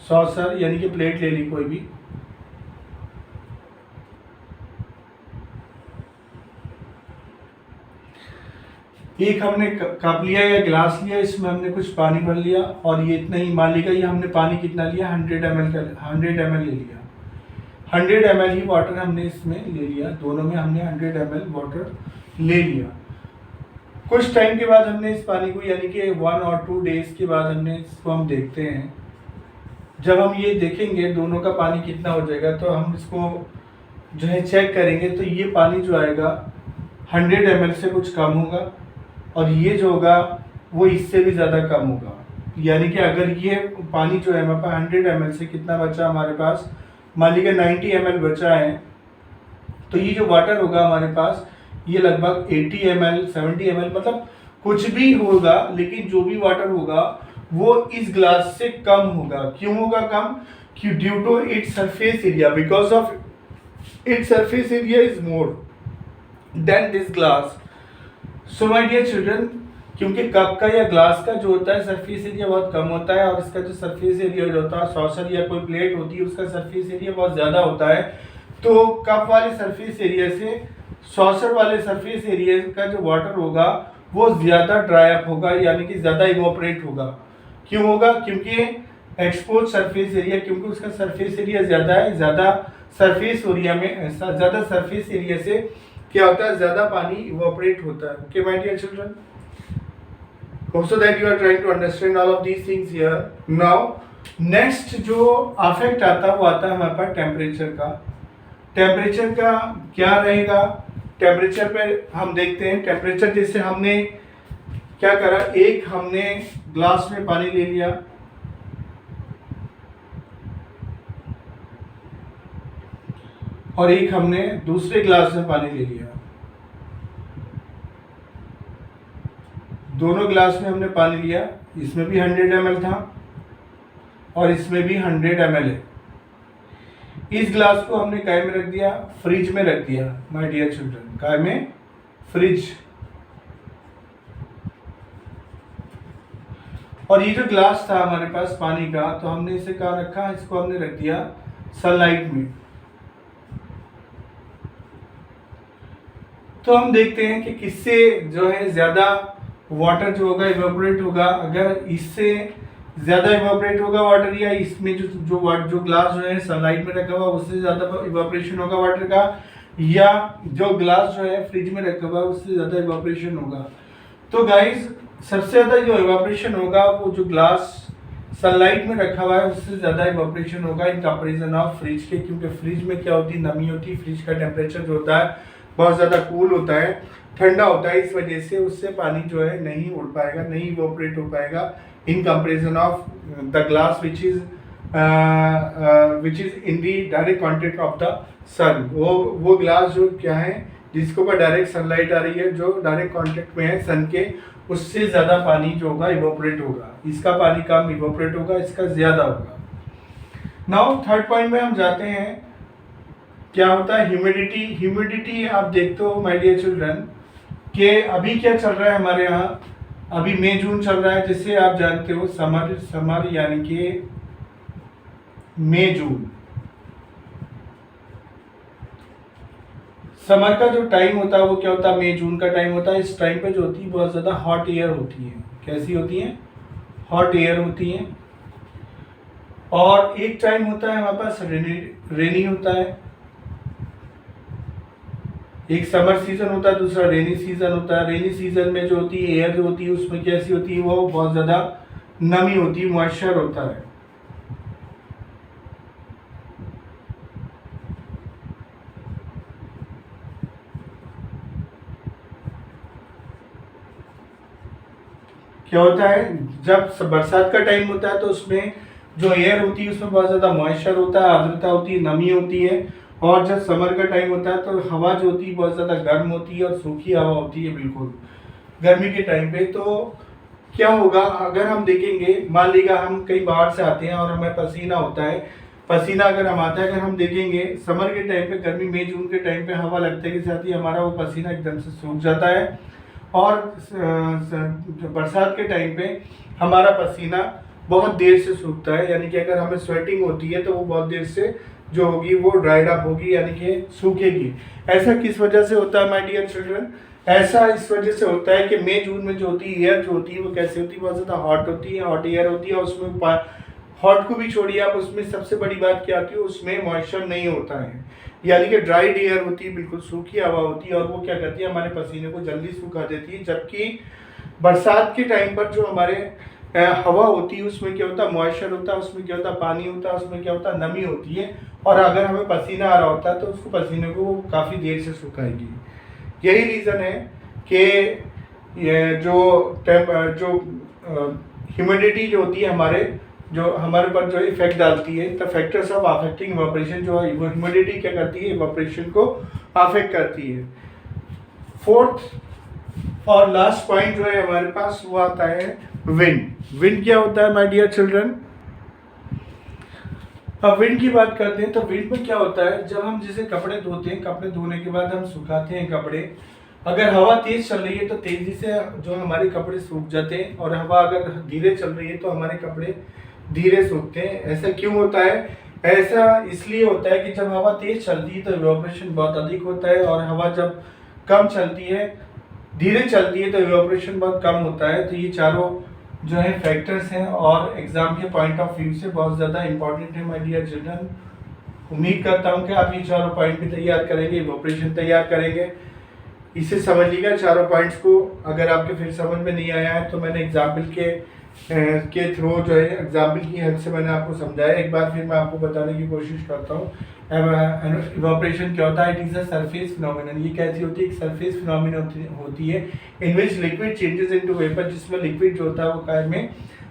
सॉसर यानी कि प्लेट ले ली कोई भी, एक हमने कप लिया या गिलास लिया, इसमें हमने कुछ पानी भर लिया और ये इतना ही, मान लीजिए ये हमने पानी कितना लिया? 100 ml ले लिया। 100 ml ही वाटर हमने इसमें ले लिया, दोनों में हमने 100 ml वाटर ले लिया। कुछ टाइम के बाद हमने इस पानी को, यानी कि 1 और 2 डेज के बाद हमने इसको हम देखते हैं। जब हम ये देखेंगे दोनों का पानी कितना हो जाएगा, तो हम इसको जो है चेक करेंगे, तो ये पानी जो आएगा 100 ml से कुछ कम होगा और ये जो होगा वो इससे भी ज़्यादा कम होगा। यानी कि अगर ये पानी जो है हमारे पास 100 ml से कितना बचा हमारे पास, मान लीजिए 90 ml बचा है, तो ये जो वाटर होगा हमारे पास ये लगभग 80 ml 70 ml मतलब कुछ भी होगा, लेकिन जो भी वाटर होगा वो इस ग्लास से कम होगा। क्यों होगा कम? कि due to its surface area, because of its surface area is more than this glass. So my dear children, क्योंकि कप का या ग्लास का जो होता है सरफेस एरिया बहुत कम होता है और इसका जो सरफेस एरिया जो होता है, सॉसर या कोई प्लेट होती है, उसका सरफेस एरिया बहुत ज़्यादा होता है, तो कप वाले सरफेस एरिया से सॉसर वाले सरफेस एरिया का जो वाटर होगा वो ज़्यादा ड्राई अप होगा, यानी कि ज़्यादा इवोपरेट होगा। क्यों होगा? क्योंकि एक्सपोज सरफेस एरिया, क्योंकि उसका सरफेस एरिया ज़्यादा है, ज़्यादा सरफेस एरिया से क्या होता है? ज़्यादा पानी इवोपरेट होता है। Okay my dear children, hope so that you are trying to understand all of these things here. Now next जो अफेक्ट आता है वो आता है हमारे पास टेम्परेचर का। टेम्परेचर का क्या रहेगा? टेम्परेचर पे हम देखते हैं, टेम्परेचर जैसे हमने क्या करा, एक हमने ग्लास में पानी ले लिया और एक हमने दूसरे ग्लास में पानी ले लिया। दोनों ग्लास में हमने पानी लिया, इसमें भी 100 ml था और इसमें भी 100 ml है। इस ग्लास को हमने काय में रख दिया? फ्रिज में रख दिया माय डियर चिल्ड्रन। काय में? फ्रिज। और ये जो ग्लास था हमारे पास पानी का, तो हमने इसे कहाँ रखा, इसको हमने रख दिया सनलाइट में। तो हम देखते हैं कि किससे जो है ज़्यादा वाटर जो होगा इवेपोरेट होगा। अगर इससे ज़्यादा इवेपोरेट होगा वाटर, या इसमें जो ग्लास जो है सनलाइट में रखा हुआ उससे ज़्यादा इवेपोरेशन होगा वाटर का, या जो ग्लास जो है फ्रिज में रखा हुआ उससे ज़्यादा इवेपोरेशन होगा। तो गाइस सबसे ज़्यादा जो इवेपोरेशन होगा वो जो ग्लास सनलाइट में रखा हुआ है उससे ज़्यादा इवेपोरेशन होगा इन कंपैरिजन ऑफ फ्रिज के, क्योंकि फ्रिज में क्या होती है, नमी होती है, फ्रिज का टेम्परेचर जो होता है बहुत ज़्यादा कूल होता है, ठंडा होता है, इस वजह से उससे पानी जो है नहीं उड़ पाएगा, नहीं इवेपोरेट हो पाएगा in comparison of the glass which is in the direct contact of the sun. वो ग्लास जो क्या है जिसके ऊपर डायरेक्ट सनलाइट आ रही है, जो डायरेक्ट कॉन्टेक्ट में है सन के, उससे ज़्यादा पानी जो होगा इवेपोरेट होगा। इसका पानी कम इवेपोरेट होगा, इसका ज़्यादा होगा। नाउ थर्ड पॉइंट में हम जाते हैं, क्या होता है ह्यूमिडिटी। ह्यूमिडिटी आप देखते हो माय डियर चिल्ड्रन कि अभी क्या चल रहा है हमारे यहाँ, अभी मई जून चल रहा है, जिससे आप जानते हो समर यानी कि मई जून। समर का जो टाइम होता है वो क्या होता है, मई जून का टाइम होता है। इस टाइम पे जो होती है बहुत ज़्यादा हॉट एयर होती है। कैसी होती है, हॉट एयर होती है। और एक टाइम होता है हमारे पास रेनी होता है। एक समर सीजन होता है, दूसरा रेनी सीजन होता है। रेनी सीजन में जो होती है एयर जो होती है उसमें कैसी होती है, वो बहुत ज़्यादा नमी होती है, मॉइस्चर होता है। क्या होता है, जब बरसात का टाइम होता है तो उसमें जो एयर होती है उसमें बहुत ज़्यादा मॉइस्चर होता है, आर्द्रता होती है, नमी होती है। और जब समर का टाइम होता है तो हवा जो होती है बहुत ज़्यादा गर्म होती है और सूखी हवा होती है बिल्कुल गर्मी के टाइम पे। तो क्या होगा, अगर हम देखेंगे, मान लीजिए हम कहीं बाहर से आते हैं और हमें पसीना होता है, पसीना अगर हम आता है, अगर हम देखेंगे समर के टाइम पे, गर्मी मई जून के टाइम पे हवा लगते के साथ ही हमारा वो पसीना एकदम से सूख जाता है। और बरसात के टाइम पे हमारा पसीना बहुत देर से सूखता है, यानी कि अगर हमें स्वेटिंग होती है तो वो बहुत देर से जो होगी वो ड्राइड अप होगी, यानी कि सूखेगी। ऐसा किस वजह से होता है माय डियर चिल्ड्रन, ऐसा इस वजह से होता है कि मई जून में जो होती है एयर जो होती है वो कैसी होती है, बहुत ज़्यादा हॉट होती है, हॉट एयर होती है। और उसमें हॉट को भी छोड़िए आप, उसमें सबसे बड़ी बात क्या आती है, उसमें मॉइस्चर नहीं होता है, यानी कि ड्राइड एयर होती है, बिल्कुल सूखी हवा होती है। और वो क्या करती है, हमारे पसीने को जल्दी सूखा देती है। जबकि बरसात के टाइम पर जो हमारे हवा होती है उसमें क्या होता है, मॉइस्चर होता है, उसमें क्या होता है, पानी होता है, उसमें क्या होता है, नमी होती है। और अगर हमें पसीना आ रहा होता है तो उसको पसीने को काफ़ी देर से सुखाएगी। यही रीज़न है कि ये जो ह्यूमिडिटी जो होती है हमारे पर जो इफेक्ट डालती है, the factors of affecting evaporation, जो है ह्यूमिडिटी क्या करती है, इवेपोरेशन को अफेक्ट करती है। फोर्थ और लास्ट पॉइंट जो है हमारे पास वो आता है विंड। विंड क्या होता है माय डियर चिल्ड्रन, अब विंड की बात करते हैं तो विंड में क्या होता है, जब हम जैसे कपड़े धोते हैं, कपड़े धोने के बाद हम सुखाते हैं कपड़े, अगर हवा तेज चल रही है तो तेजी से जो हमारे कपड़े सूख जाते हैं, और हवा अगर धीरे चल रही है तो हमारे कपड़े धीरे सूखते हैं। ऐसा क्यों होता है, ऐसा इसलिए होता है कि जब हवा तेज चलती है तो इवेपोरेशन बहुत अधिक होता है, और हवा जब कम चलती है, धीरे चलती है, तो इवेपोरेशन बहुत कम होता है। तो ये चारों जो है फैक्टर्स हैं और एग्जाम के पॉइंट ऑफ व्यू से बहुत ज़्यादा इंपॉर्टेंट है माय डियर चिल्ड्रन। उम्मीद करता हूँ कि आप ये चारों पॉइंट भी तैयार करेंगे, इवेपोरेशन तैयार करेंगे। इसे समझ लीजिएगा चारों पॉइंट्स को। अगर आपके फिर समझ में नहीं आया है तो मैंने एग्जाम्पल के थ्रू जो है एग्जाम्पल की हेल्प से मैंने आपको समझाया। एक बार फिर मैं आपको बताने की कोशिश करता हूँ। इवेपोरेशन क्या होता है, it is a surface phenomenon. ये कैसी होती है, एक सरफेस फिनोमिनन होती है in which liquid changes into vapour, जिसमें लिक्विड जो होता है वो काय में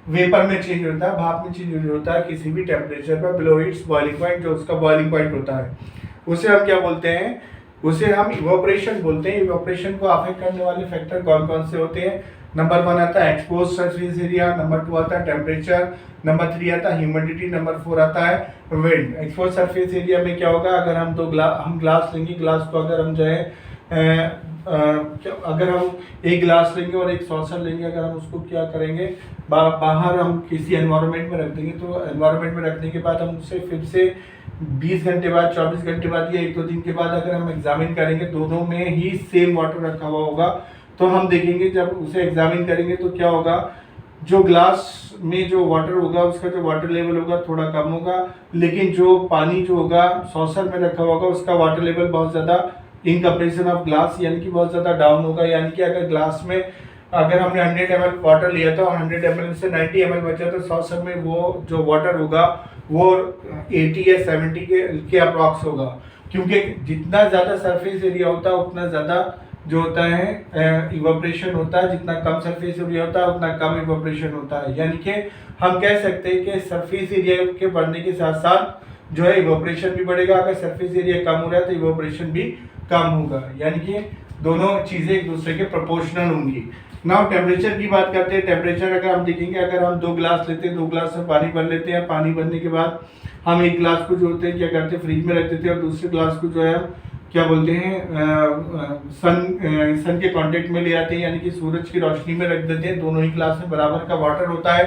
वेपर में चेंज होता है, भाप में चेंज होता है किसी भी टेम्परेचर पर बिलो इट्स बॉइलिंग पॉइंट, जो उसका बॉइलिंग पॉइंट होता है उसे हम क्या बोलते हैं, उसे हम इवेपोरेशन बोलते हैं। इवेपोरेशन को अफेक्ट करने वाले फैक्टर कौन कौन से होते हैं, नंबर 1 आता है एक्सपोज सरफेस एरिया, नंबर 2 आता है टेम्परेचर, नंबर 3 आता है ह्यूमिडिटी, नंबर 4 आता है विंड। एक्सपोज सरफेस एरिया में क्या होगा, अगर हम हम ग्लास लेंगे, ग्लास को अगर हम जो है अगर हम एक ग्लास लेंगे और एक सॉसर लेंगे, अगर हम उसको क्या करेंगे, बाहर हम किसी एनवायरनमेंट में रख देंगे, तो एनवायरनमेंट में रखने के बाद हम उसे फिर से 20 घंटे बाद, 24 घंटे बाद या 1-2 दिन के बाद अगर हम एग्जामिन करेंगे, दोनों में ही सेम वाटर रखा हुआ होगा, तो हम देखेंगे जब उसे एग्जामिन करेंगे तो क्या होगा, जो ग्लास में जो वाटर होगा उसका जो वाटर लेवल होगा थोड़ा कम होगा, लेकिन जो पानी जो होगा सॉसर में रखा होगा उसका वाटर लेवल बहुत ज़्यादा इन कंपेरिजन ऑफ ग्लास यानी कि बहुत ज़्यादा डाउन होगा। यानी कि अगर ग्लास में अगर हमने 100 ml वाटर लिया था और 100 ml से 90 ml बचा तो सॉसर में वो जो वाटर होगा वो 80 या 70 के अप्रॉक्स होगा, क्योंकि जितना ज़्यादा सरफेस एरिया होता है उतना ज़्यादा जो होता है इवोपरेशन होता है, जितना कम सरफेस एरिया होता है उतना कम इवोपरेशन होता है। यानी कि हम कह सकते हैं कि सरफेस एरिया के बढ़ने के साथ साथ जो है इवोपरेशन भी बढ़ेगा, अगर सरफेस एरिया कम हो रहा है तो इवोपरेशन भी कम होगा, यानी कि दोनों चीज़ें एक दूसरे के प्रोपोर्शनल होंगी। नाउ टेम्परेचर की बात करते हैं। टेम्परेचर अगर हम देखेंगे, अगर हम 2 ग्लास लेते हैं, 2 ग्लास में पानी भर लेते हैं, पानी भरने के बाद हम एक ग्लास को जो होते हैं क्या करते हैं फ्रिज में रख देते हैं और दूसरे ग्लास को जो है क्या बोलते हैं सन के कांटेक्ट में ले आते हैं, यानी कि सूरज की रोशनी में रख देते हैं। दोनों ही ग्लास में बराबर का वाटर होता है,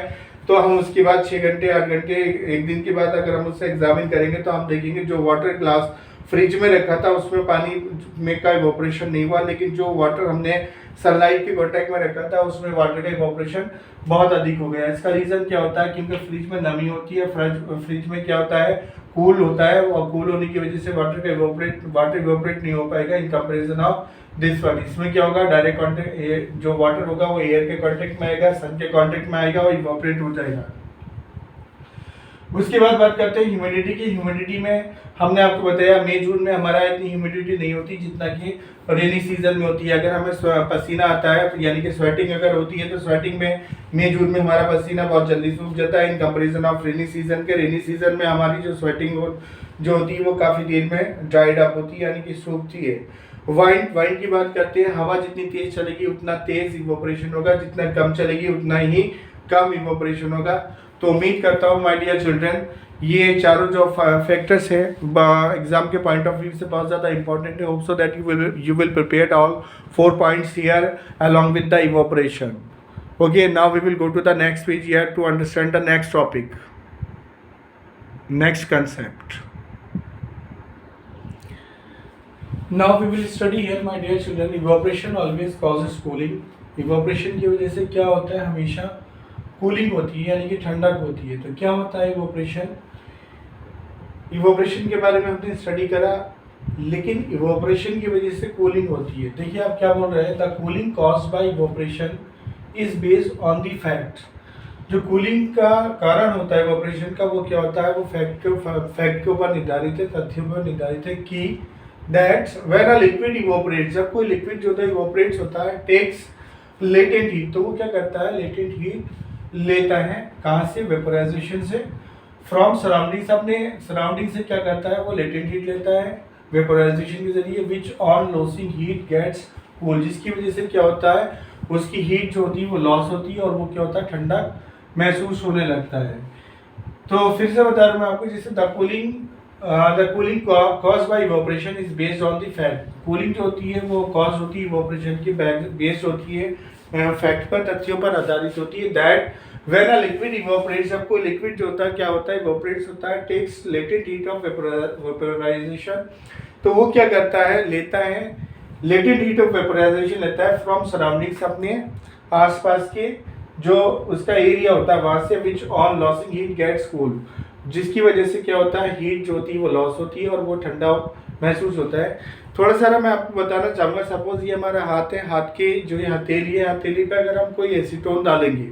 तो हम उसके बाद 6 घंटे 8 घंटे एक दिन के बाद अगर हम उससे एग्जामिन करेंगे तो हम देखेंगे जो वाटर ग्लास फ्रिज में रखा था उसमें पानी में का इवोपरेशन नहीं हुआ, लेकिन जो वाटर हमने सनलाइट के कांटेक्ट में रखा था उसमें वाटर का इवोपरेशन बहुत अधिक हो गया। इसका रीज़न क्या होता है, क्योंकि फ्रिज में नमी होती है, फ्रिज में क्या होता है कूल होता है, और कूल होने की वजह से वाटर इवोपरेट नहीं हो पाएगा in comparison of this one. इसमें क्या होगा, डायरेक्ट कॉन्टेक्ट जो वाटर होगा वो एयर के कॉन्टेक्ट में आएगा, सन के कॉन्टेक्ट में आएगा और इवोपरेट हो जाएगा। उसके बाद बात करते हैं ह्यूमिडिटी की। ह्यूमिडिटी में हमने आपको बताया मई जून में हमारा इतनी ह्यूमिडिटी नहीं होती जितना कि रेनी सीजन में होती है। अगर हमें पसीना आता है यानी कि स्वेटिंग अगर होती है तो स्वेटिंग में मई जून में हमारा पसीना बहुत जल्दी सूख जाता है in comparison of rainy season के। रेनी सीजन में हमारी जो स्वेटिंग जो होती है वो काफ़ी देर में ड्राइड अप होती है यानी कि सूखती है। वाइंड की बात करते हैं, हवा जितनी तेज चलेगी उतना तेज इवोपरेशन होगा, जितना कम चलेगी उतना ही कम इवोपरेशन होगा। तो उम्मीद करता हूँ माय डियर चिल्ड्रन ये चारों जो फैक्टर्स हैं एग्जाम के पॉइंट ऑफ व्यू से बहुत ज़्यादा इंपॉर्टेंट है। Hope so that you will prepare all 4 points here along with the evaporation. Okay, now we will go to the next page here to understand the next topic, next concept. Now we will study here my dear children, evaporation always causes cooling. evaporation की वजह से क्या होता है, हमेशा cooling होती है यानी कि ठंडक होती है। तो क्या होता है इवोपरेशन के बारे में हमने स्टडी करा, लेकिन इवोपरेशन की वजह से कूलिंग होती है। देखिए आप क्या बोल रहे हैं, the cooling caused by evaporation is based on the fact. जो कूलिंग का कारण होता है इवोपरेशन का वो क्या होता है, वो फैक्ट के ऊपर निर्धारित है, तथ्यों पर निर्धारित है कि दैट व्हेन अ लिक्विड इवोपरेट्स, जब कोई लिक्विड जो होता है इवोपरेट्स होता है, टेक्स लेटेंट हीट, तो वो क्या करता है लेटेंट हीट लेता है कहाँ से, वेपोराइजेशन से, फ्रॉम सराउंडिंग्स, अपने सराउंडिंग से क्या करता है वो लेटेंट हीट लेता है वेपोराइजेशन के जरिए, which on losing heat gets cool, जिसकी वजह से क्या होता है उसकी हीट जो होती है वो लॉस होती है और वो क्या होता है ठंडा महसूस होने लगता है। तो फिर से बता रहा हूँ मैं आपको, जैसे the cooling cause by evaporation is based on the fact. Cooling जो होती है वो कॉज होती है इवोपरेशन की बेस्ड होती है फैक्ट पर, तथ्यों पर आधारित होती है। दैट व्हेन अ लिक्विड इवोपरेट्स, जब कोई लिक्विड जो होता है क्या होता है इवोपरेट्स होता है, takes latent heat of vaporisation, तो वो क्या करता है लेता है लेटेंट हीट ऑफ वेपोराइजेशन लेता है फ्रॉम सराउंडिंग्स, अपने आसपास के जो उसका एरिया होता है वहाँ से, which on losing heat gets cool, जिसकी वजह से क्या होता है हीट जो होती है वो लॉस होती है और वो ठंडा महसूस होता है। थोड़ा सा मैं आपको बताना चाहूँगा, सपोज ये हमारा हाथ है, हाथ के जो ये हथेली है, हथेली पे अगर हम कोई एसीटोन डालेंगे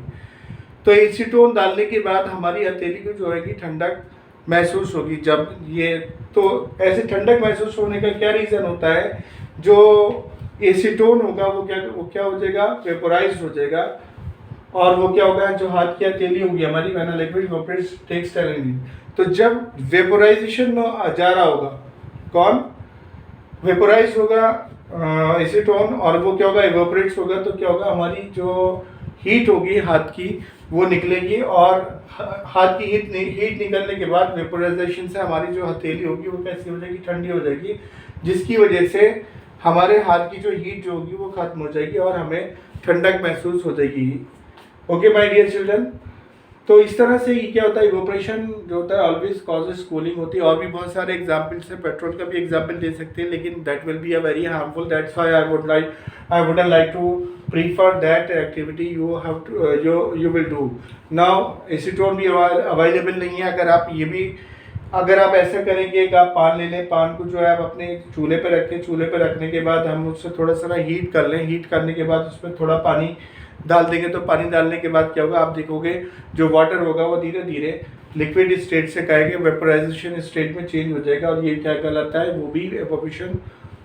तो एसीटोन डालने के बाद हमारी हथेली को जो है ठंडक महसूस होगी। जब ये तो ऐसे ठंडक महसूस होने का क्या रीज़न होता है, जो एसीटोन होगा वो क्या हो जाएगा वेपोराइज हो जाएगा और वो क्या होगा जो हाथ की हथेली होगी हमारी when a liquid evaporates takes time, तो जब वेपोराइजेशन में जा रहा होगा कौन वेपोराइज होगा एसीटोन और वो क्या होगा इवोपरेट्स होगा, तो क्या होगा हमारी जो हीट होगी हाथ की वो निकलेगी और हाथ की हीट निकलने के बाद वेपोराइजेशन से हमारी जो हथेली होगी वो कैसी हो जाएगी ठंडी हो जाएगी, जिसकी वजह से हमारे हाथ की जो हीट जो होगी वो खत्म हो जाएगी और हमें ठंडक महसूस हो जाएगी। ओके माय डियर चिल्ड्रन, तो इस तरह से ये क्या होता है, इवोपरेशन जो होता है ऑलवेज कॉजेज कूलिंग होती है। और भी बहुत सारे एग्जाम्पल्स हैं, पेट्रोल का भी एग्जाम्पल दे सकते हैं, लेकिन that will be a very harmful, that's why I wouldn't like to prefer that activity you will do. Now acetone भी अवेलेबल नहीं है। अगर आप ऐसा करेंगे कि आप पान ले लें, पान को जो है आप अपने चूल्हे पर रखें, चूल्हे पर रखने के बाद हम उससे थोड़ा सा हीट कर लें, हीट करने के बाद उसमें थोड़ा पानी डाल देंगे, तो पानी डालने के बाद क्या होगा, आप देखोगे जो वाटर होगा वो धीरे धीरे लिक्विड स्टेट से कहेंगे वेपोराइजेशन स्टेट में चेंज हो जाएगा, और ये क्या कहलाता है, वो भी इवोपरेशन,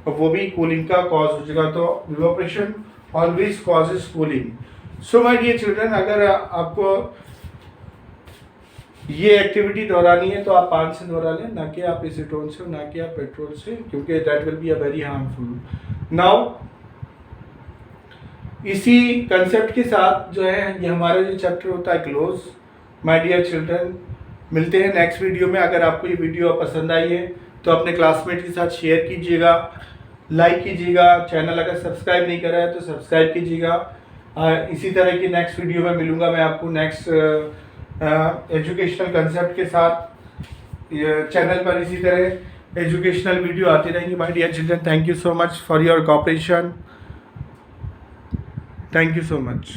वो भी कूलिंग का कॉज हो जाएगा। तो evaporation always causes cooling. So my dear children, अगर आपको ये एक्टिविटी दोहरानी है तो आप पान से दोहरा लें, ना कि आप एसीटोन से, ना कि आप पेट्रोल से, क्योंकि that will be a very harmful. Now इसी कंसेप्ट के साथ जो है ये हमारा जो चैप्टर होता है क्लोज। माय डियर चिल्ड्रन, मिलते हैं नेक्स्ट वीडियो में। अगर आपको ये वीडियो पसंद आई है तो अपने क्लासमेट के साथ शेयर कीजिएगा, लाइक कीजिएगा, चैनल अगर सब्सक्राइब नहीं करा है तो सब्सक्राइब कीजिएगा। इसी तरह की नेक्स्ट वीडियो में मिलूँगा मैं आपको नेक्स्ट एजुकेशनल कंसेप्ट के साथ। चैनल पर इसी तरह एजुकेशनल वीडियो आती रहेंगी। My dear children, thank you so much for your cooperation. Thank you so much.